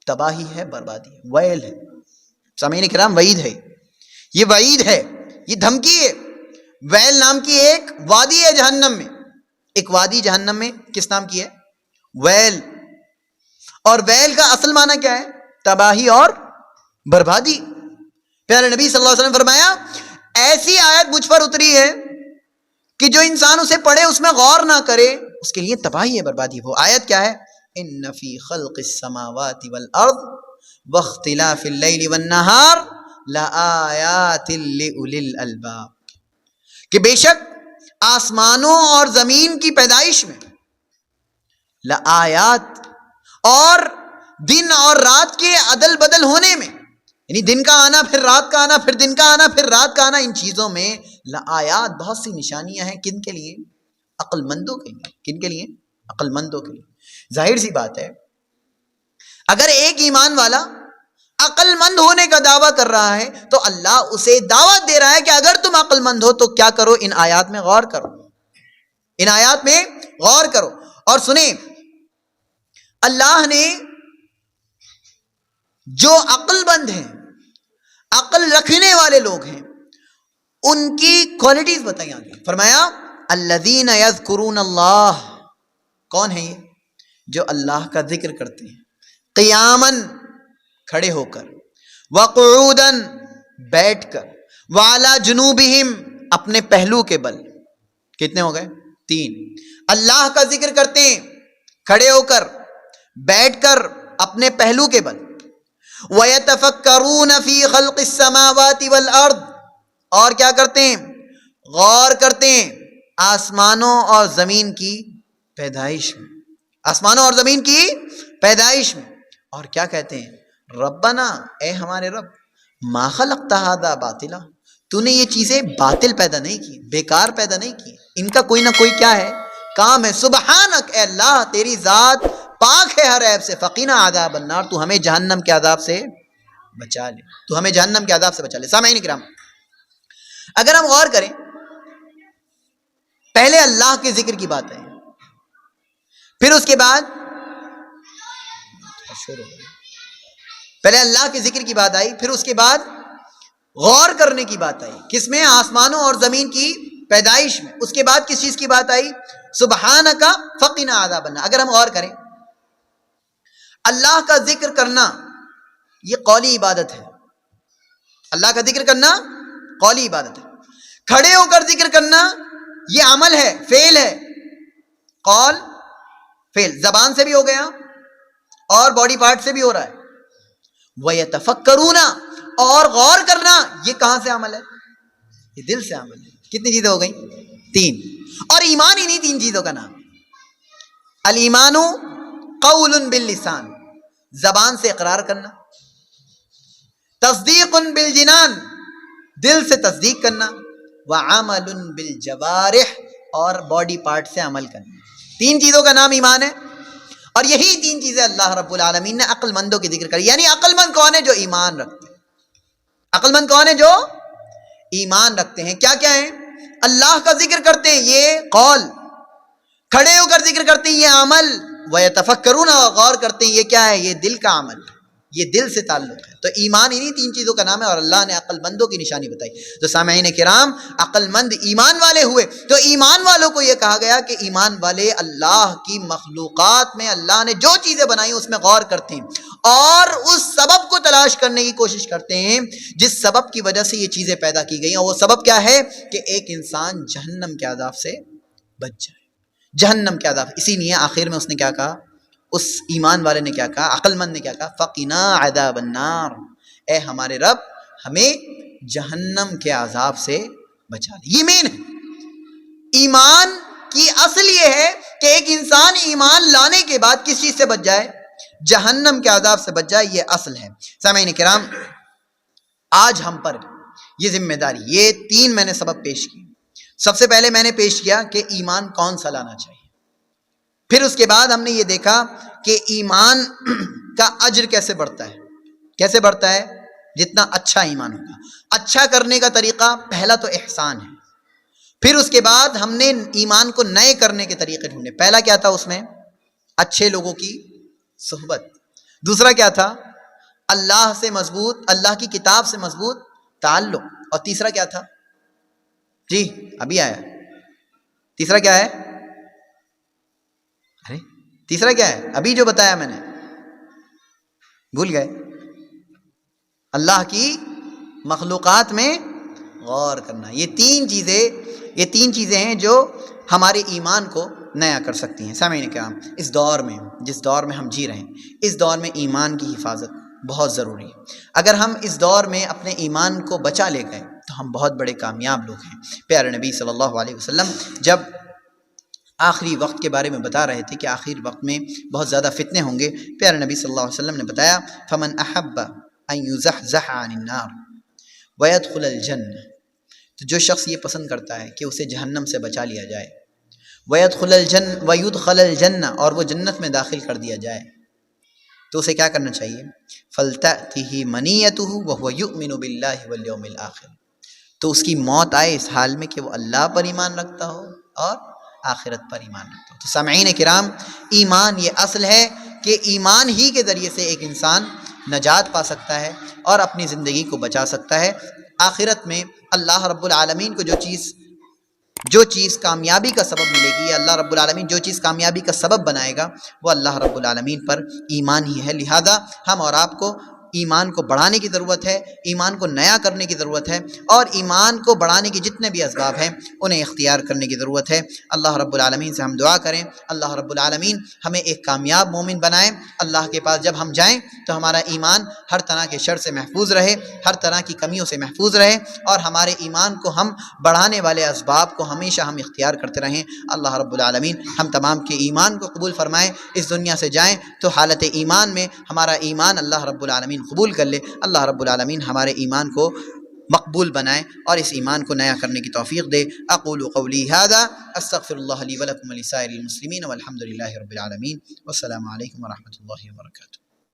تباہی ہے, بربادی ہے, ویل ہے. سامعین کرام, وعید ہے, یہ وعید ہے, یہ دھمکی ہے. ویل نام کی ایک وادی ہے جہنم میں, ایک وادی جہنم میں کس نام کی ہے؟ ویل. اور ویل کا اصل معنی کیا ہے؟ تباہی اور بربادی. پیارے نبی صلی اللہ علیہ وسلم فرمایا ایسی آیت مجھ پر اتری ہے کہ جو انسان اسے پڑھے اس میں غور نہ کرے اس کے لیے تباہی ہے, بربادی. وہ آیت کیا ہے؟ ان فی خلق السماوات والارض واختلاف اللیل والنہار لآیات لأولی الالباب, کہ بے شک آسمانوں اور زمین کی پیدائش میں لآیات, اور دن اور رات کے عدل بدل ہونے میں, یعنی دن کا آنا پھر رات کا آنا, پھر دن کا آنا پھر رات کا آنا, ان چیزوں میں لآیات, بہت سی نشانیاں ہیں. کن کے لیے؟ عقل مندوں کے لیے. کن کے لیے؟ عقل مندوں کے لیے. ظاہر سی بات ہے اگر ایک ایمان والا عقل مند ہونے کا دعویٰ کر رہا ہے تو اللہ اسے دعوت دے رہا ہے کہ اگر تم عقل مند ہو تو کیا کرو, ان آیات میں غور کرو, ان آیات میں غور کرو. اور سنیں, اللہ نے جو عقل مند ہیں, عقل رکھنے والے لوگ ہیں, ان کی کوالٹیز بتائیں آگے. فرمایا الذین یذکرون اللہ, کون ہے یہ؟ جو اللہ کا ذکر کرتے ہیں, قیاماً, کھڑے ہو کر, وقعوداً, بیٹھ کر, وعلی جنوبہم, اپنے پہلو کے بل. کتنے ہو گئے؟ 3. اللہ کا ذکر کرتے ہیں کھڑے ہو کر, بیٹھ کر, اپنے پہلو کے بل. وَيَتَفَكَّرُونَ فِي خَلْقِ السَّمَاوَاتِ وَالْأَرْضِ, اور کیا کرتے ہیں؟ غور کرتے ہیں آسمانوں اور زمین کی پیدائش میں, آسمانوں اور زمین کی پیدائش میں. اور کیا کہتے ہیں؟ ربنا, اے ہمارے رب, ما خلقت ھذا باطلا, تو نے یہ چیزیں باطل پیدا نہیں کی, بیکار پیدا نہیں کی, ان کا کوئی نہ کوئی کیا ہے؟ کام ہے. سبحانک, اے اللہ تیری ذات پاک ہے ہر عیب سے. فقینا عذاب النار, تو ہمیں جہنم کے عذاب سے بچا لے, تو ہمیں جہنم کے عذاب سے بچا لے. سامعین کرام, اگر ہم غور کریں, پہلے اللہ کے ذکر کی بات ہے, پھر اس کے بعد پہلے اللہ کے ذکر کی بات آئی, پھر اس کے بعد غور کرنے کی بات آئی. کس میں؟ آسمانوں اور زمین کی پیدائش میں. اس کے بعد کس چیز کی بات آئی؟ سبحانک فقنا عذاب النار. اگر ہم غور کریں، اللہ کا ذکر کرنا یہ قولی عبادت ہے. اللہ کا ذکر کرنا قولی عبادت ہے. کھڑے ہو کر ذکر کرنا یہ عمل ہے، فعل ہے. قول فعل زبان سے بھی ہو گیا اور باڈی پارٹ سے بھی ہو رہا ہے. وَيَتَفَكَّرُونَ اور غور کرنا یہ کہاں سے عمل ہے؟ یہ دل سے عمل ہے. کتنی چیزیں ہو گئیں؟ 3. اور ایمان انہی 3 چیزوں کا نام. الایمان قول باللسان زبان سے اقرار کرنا، تصدیق بالجنان دل سے تصدیق کرنا، وعمل بالجوارح اور باڈی پارٹ سے عمل کرنا. 3 چیزوں کا نام ایمان ہے. اور یہی 3 چیزیں اللہ رب العالمین نے عقل مندوں کی ذکر کری. یعنی عقل مند کون ہے؟ جو ایمان رکھتے ہیں. عقل مند کون ہے؟ جو ایمان رکھتے ہیں. کیا کیا ہیں؟ اللہ کا ذکر کرتے ہیں یہ قول، کھڑے ہو کر ذکر کرتے ہیں یہ عمل، وَيَتَفَكَّرُونَ اور غور کرتے ہیں یہ کیا ہے؟ یہ دل کا عمل، یہ دل سے تعلق ہے. تو ایمان انہی 3 چیزوں کا نام ہے. اور اللہ نے عقل مندوں کی نشانی بتائی. تو سامعین کرام، عقل مند ایمان والے ہوئے. تو ایمان والوں کو یہ کہا گیا کہ ایمان والے اللہ کی مخلوقات میں اللہ نے جو چیزیں بنائی اس میں غور کرتے ہیں اور اس سبب کو تلاش کرنے کی کوشش کرتے ہیں جس سبب کی وجہ سے یہ چیزیں پیدا کی گئی ہیں. اور وہ سبب کیا ہے؟ کہ ایک انسان جہنم کے عذاب سے بچ جائے. جہنم کے عذاب. اسی لیے آخر میں اس نے کیا کہا؟ اس ایمان والے نے کیا کہا؟ عقل مند نے کیا کہا؟ فقنا عذاب النار. اے ہمارے رب ہمیں جہنم کے عذاب سے بچا لے. یہ مین ہے. ایمان کی اصل یہ ہے کہ ایک انسان ایمان لانے کے بعد کس چیز سے بچ جائے؟ جہنم کے عذاب سے بچ جائے. یہ اصل ہے. سامعین کرام، آج ہم پر یہ ذمہ داری، یہ 3 میں نے سبب پیش کی. سب سے پہلے میں نے پیش کیا کہ ایمان کون سا لانا چاہیے. پھر اس کے بعد ہم نے یہ دیکھا کہ ایمان کا اجر کیسے بڑھتا ہے. کیسے بڑھتا ہے؟ جتنا اچھا ایمان ہوگا. اچھا کرنے کا طریقہ پہلا تو احسان ہے. پھر اس کے بعد ہم نے ایمان کو نئے کرنے کے طریقے ڈھونڈے. پہلا کیا تھا؟ اس میں اچھے لوگوں کی صحبت. دوسرا کیا تھا؟ اللہ سے مضبوط، اللہ کی کتاب سے مضبوط تعلق. اور تیسرا کیا تھا؟ جی ابھی آیا. تیسرا کیا ہے؟ ارے تیسرا کیا ہے؟ ابھی جو بتایا میں نے، بھول گئے. اللہ کی مخلوقات میں غور کرنا. یہ 3 چیزیں ہیں جو ہمارے ایمان کو نیا کر سکتی ہیں. سامعین کرام، اس دور میں، جس دور میں ہم جی رہے ہیں، اس دور میں ایمان کی حفاظت بہت ضروری ہے. اگر ہم اس دور میں اپنے ایمان کو بچا لے گئے تو ہم بہت بڑے کامیاب لوگ ہیں. پیارے نبی صلی اللہ علیہ وسلم جب آخری وقت کے بارے میں بتا رہے تھے کہ آخری وقت میں بہت زیادہ فتنے ہوں گے، پیارے نبی صلی اللہ علیہ وسلم نے بتایا فَمَنْ أَحَبَّ أَنْ يُزَحْزَحَ عَنِ النَّارِ وَيَدْخُلَ الْجَنَّةَ. تو جو شخص یہ پسند کرتا ہے کہ اسے جہنم سے بچا لیا جائے، وَيُدْخَلَ الْجَنَّةَ اور وہ جنت میں داخل کر دیا جائے، تو اسے کیا کرنا چاہیے؟ فَلْتَأْتِهِ مَنِيَّتُهُ وَهُوَ يُؤْمِنُ بِاللَّهِ وَالْيَوْمِ الْآخِرِ. تو اس کی موت آئے اس حال میں کہ وہ اللہ پر ایمان رکھتا ہو اور آخرت پر ایمان رکھتا ہو. تو سامعین کرام، ایمان یہ اصل ہے کہ ایمان ہی کے ذریعے سے ایک انسان نجات پا سکتا ہے اور اپنی زندگی کو بچا سکتا ہے. آخرت میں اللہ رب العالمین کو جو چیز کامیابی کا سبب ملے گی، اللہ رب العالمین جو چیز کامیابی کا سبب بنائے گا وہ اللہ رب العالمین پر ایمان ہی ہے. لہذا ہم اور آپ کو ایمان کو بڑھانے کی ضرورت ہے، ایمان کو نیا کرنے کی ضرورت ہے، اور ایمان کو بڑھانے کے جتنے بھی اسباب ہیں انہیں اختیار کرنے کی ضرورت ہے. اللہ رب العالمین سے ہم دعا کریں اللہ رب العالمین ہمیں ایک کامیاب مومن بنائیں. اللہ کے پاس جب ہم جائیں تو ہمارا ایمان ہر طرح کے شر سے محفوظ رہے، ہر طرح کی کمیوں سے محفوظ رہے، اور ہمارے ایمان کو ہم بڑھانے والے اسباب کو ہمیشہ ہم اختیار کرتے رہیں. اللہ رب العالمین ہم تمام کے ایمان کو قبول فرمائیں. اس دنیا سے جائیں تو حالت ایمان میں ہمارا ایمان اللہ رب العالمین قبول کر لے. اللہ رب العالمین ہمارے ایمان کو مقبول بنائے اور اس ایمان کو نیا کرنے کی توفیق دے. اقول قولی ھذا استغفر اللہ لی ولکم ولسائر المسلمین والحمد للہ رب العالمین. والسلام علیکم ورحمۃ اللہ وبرکاتہ.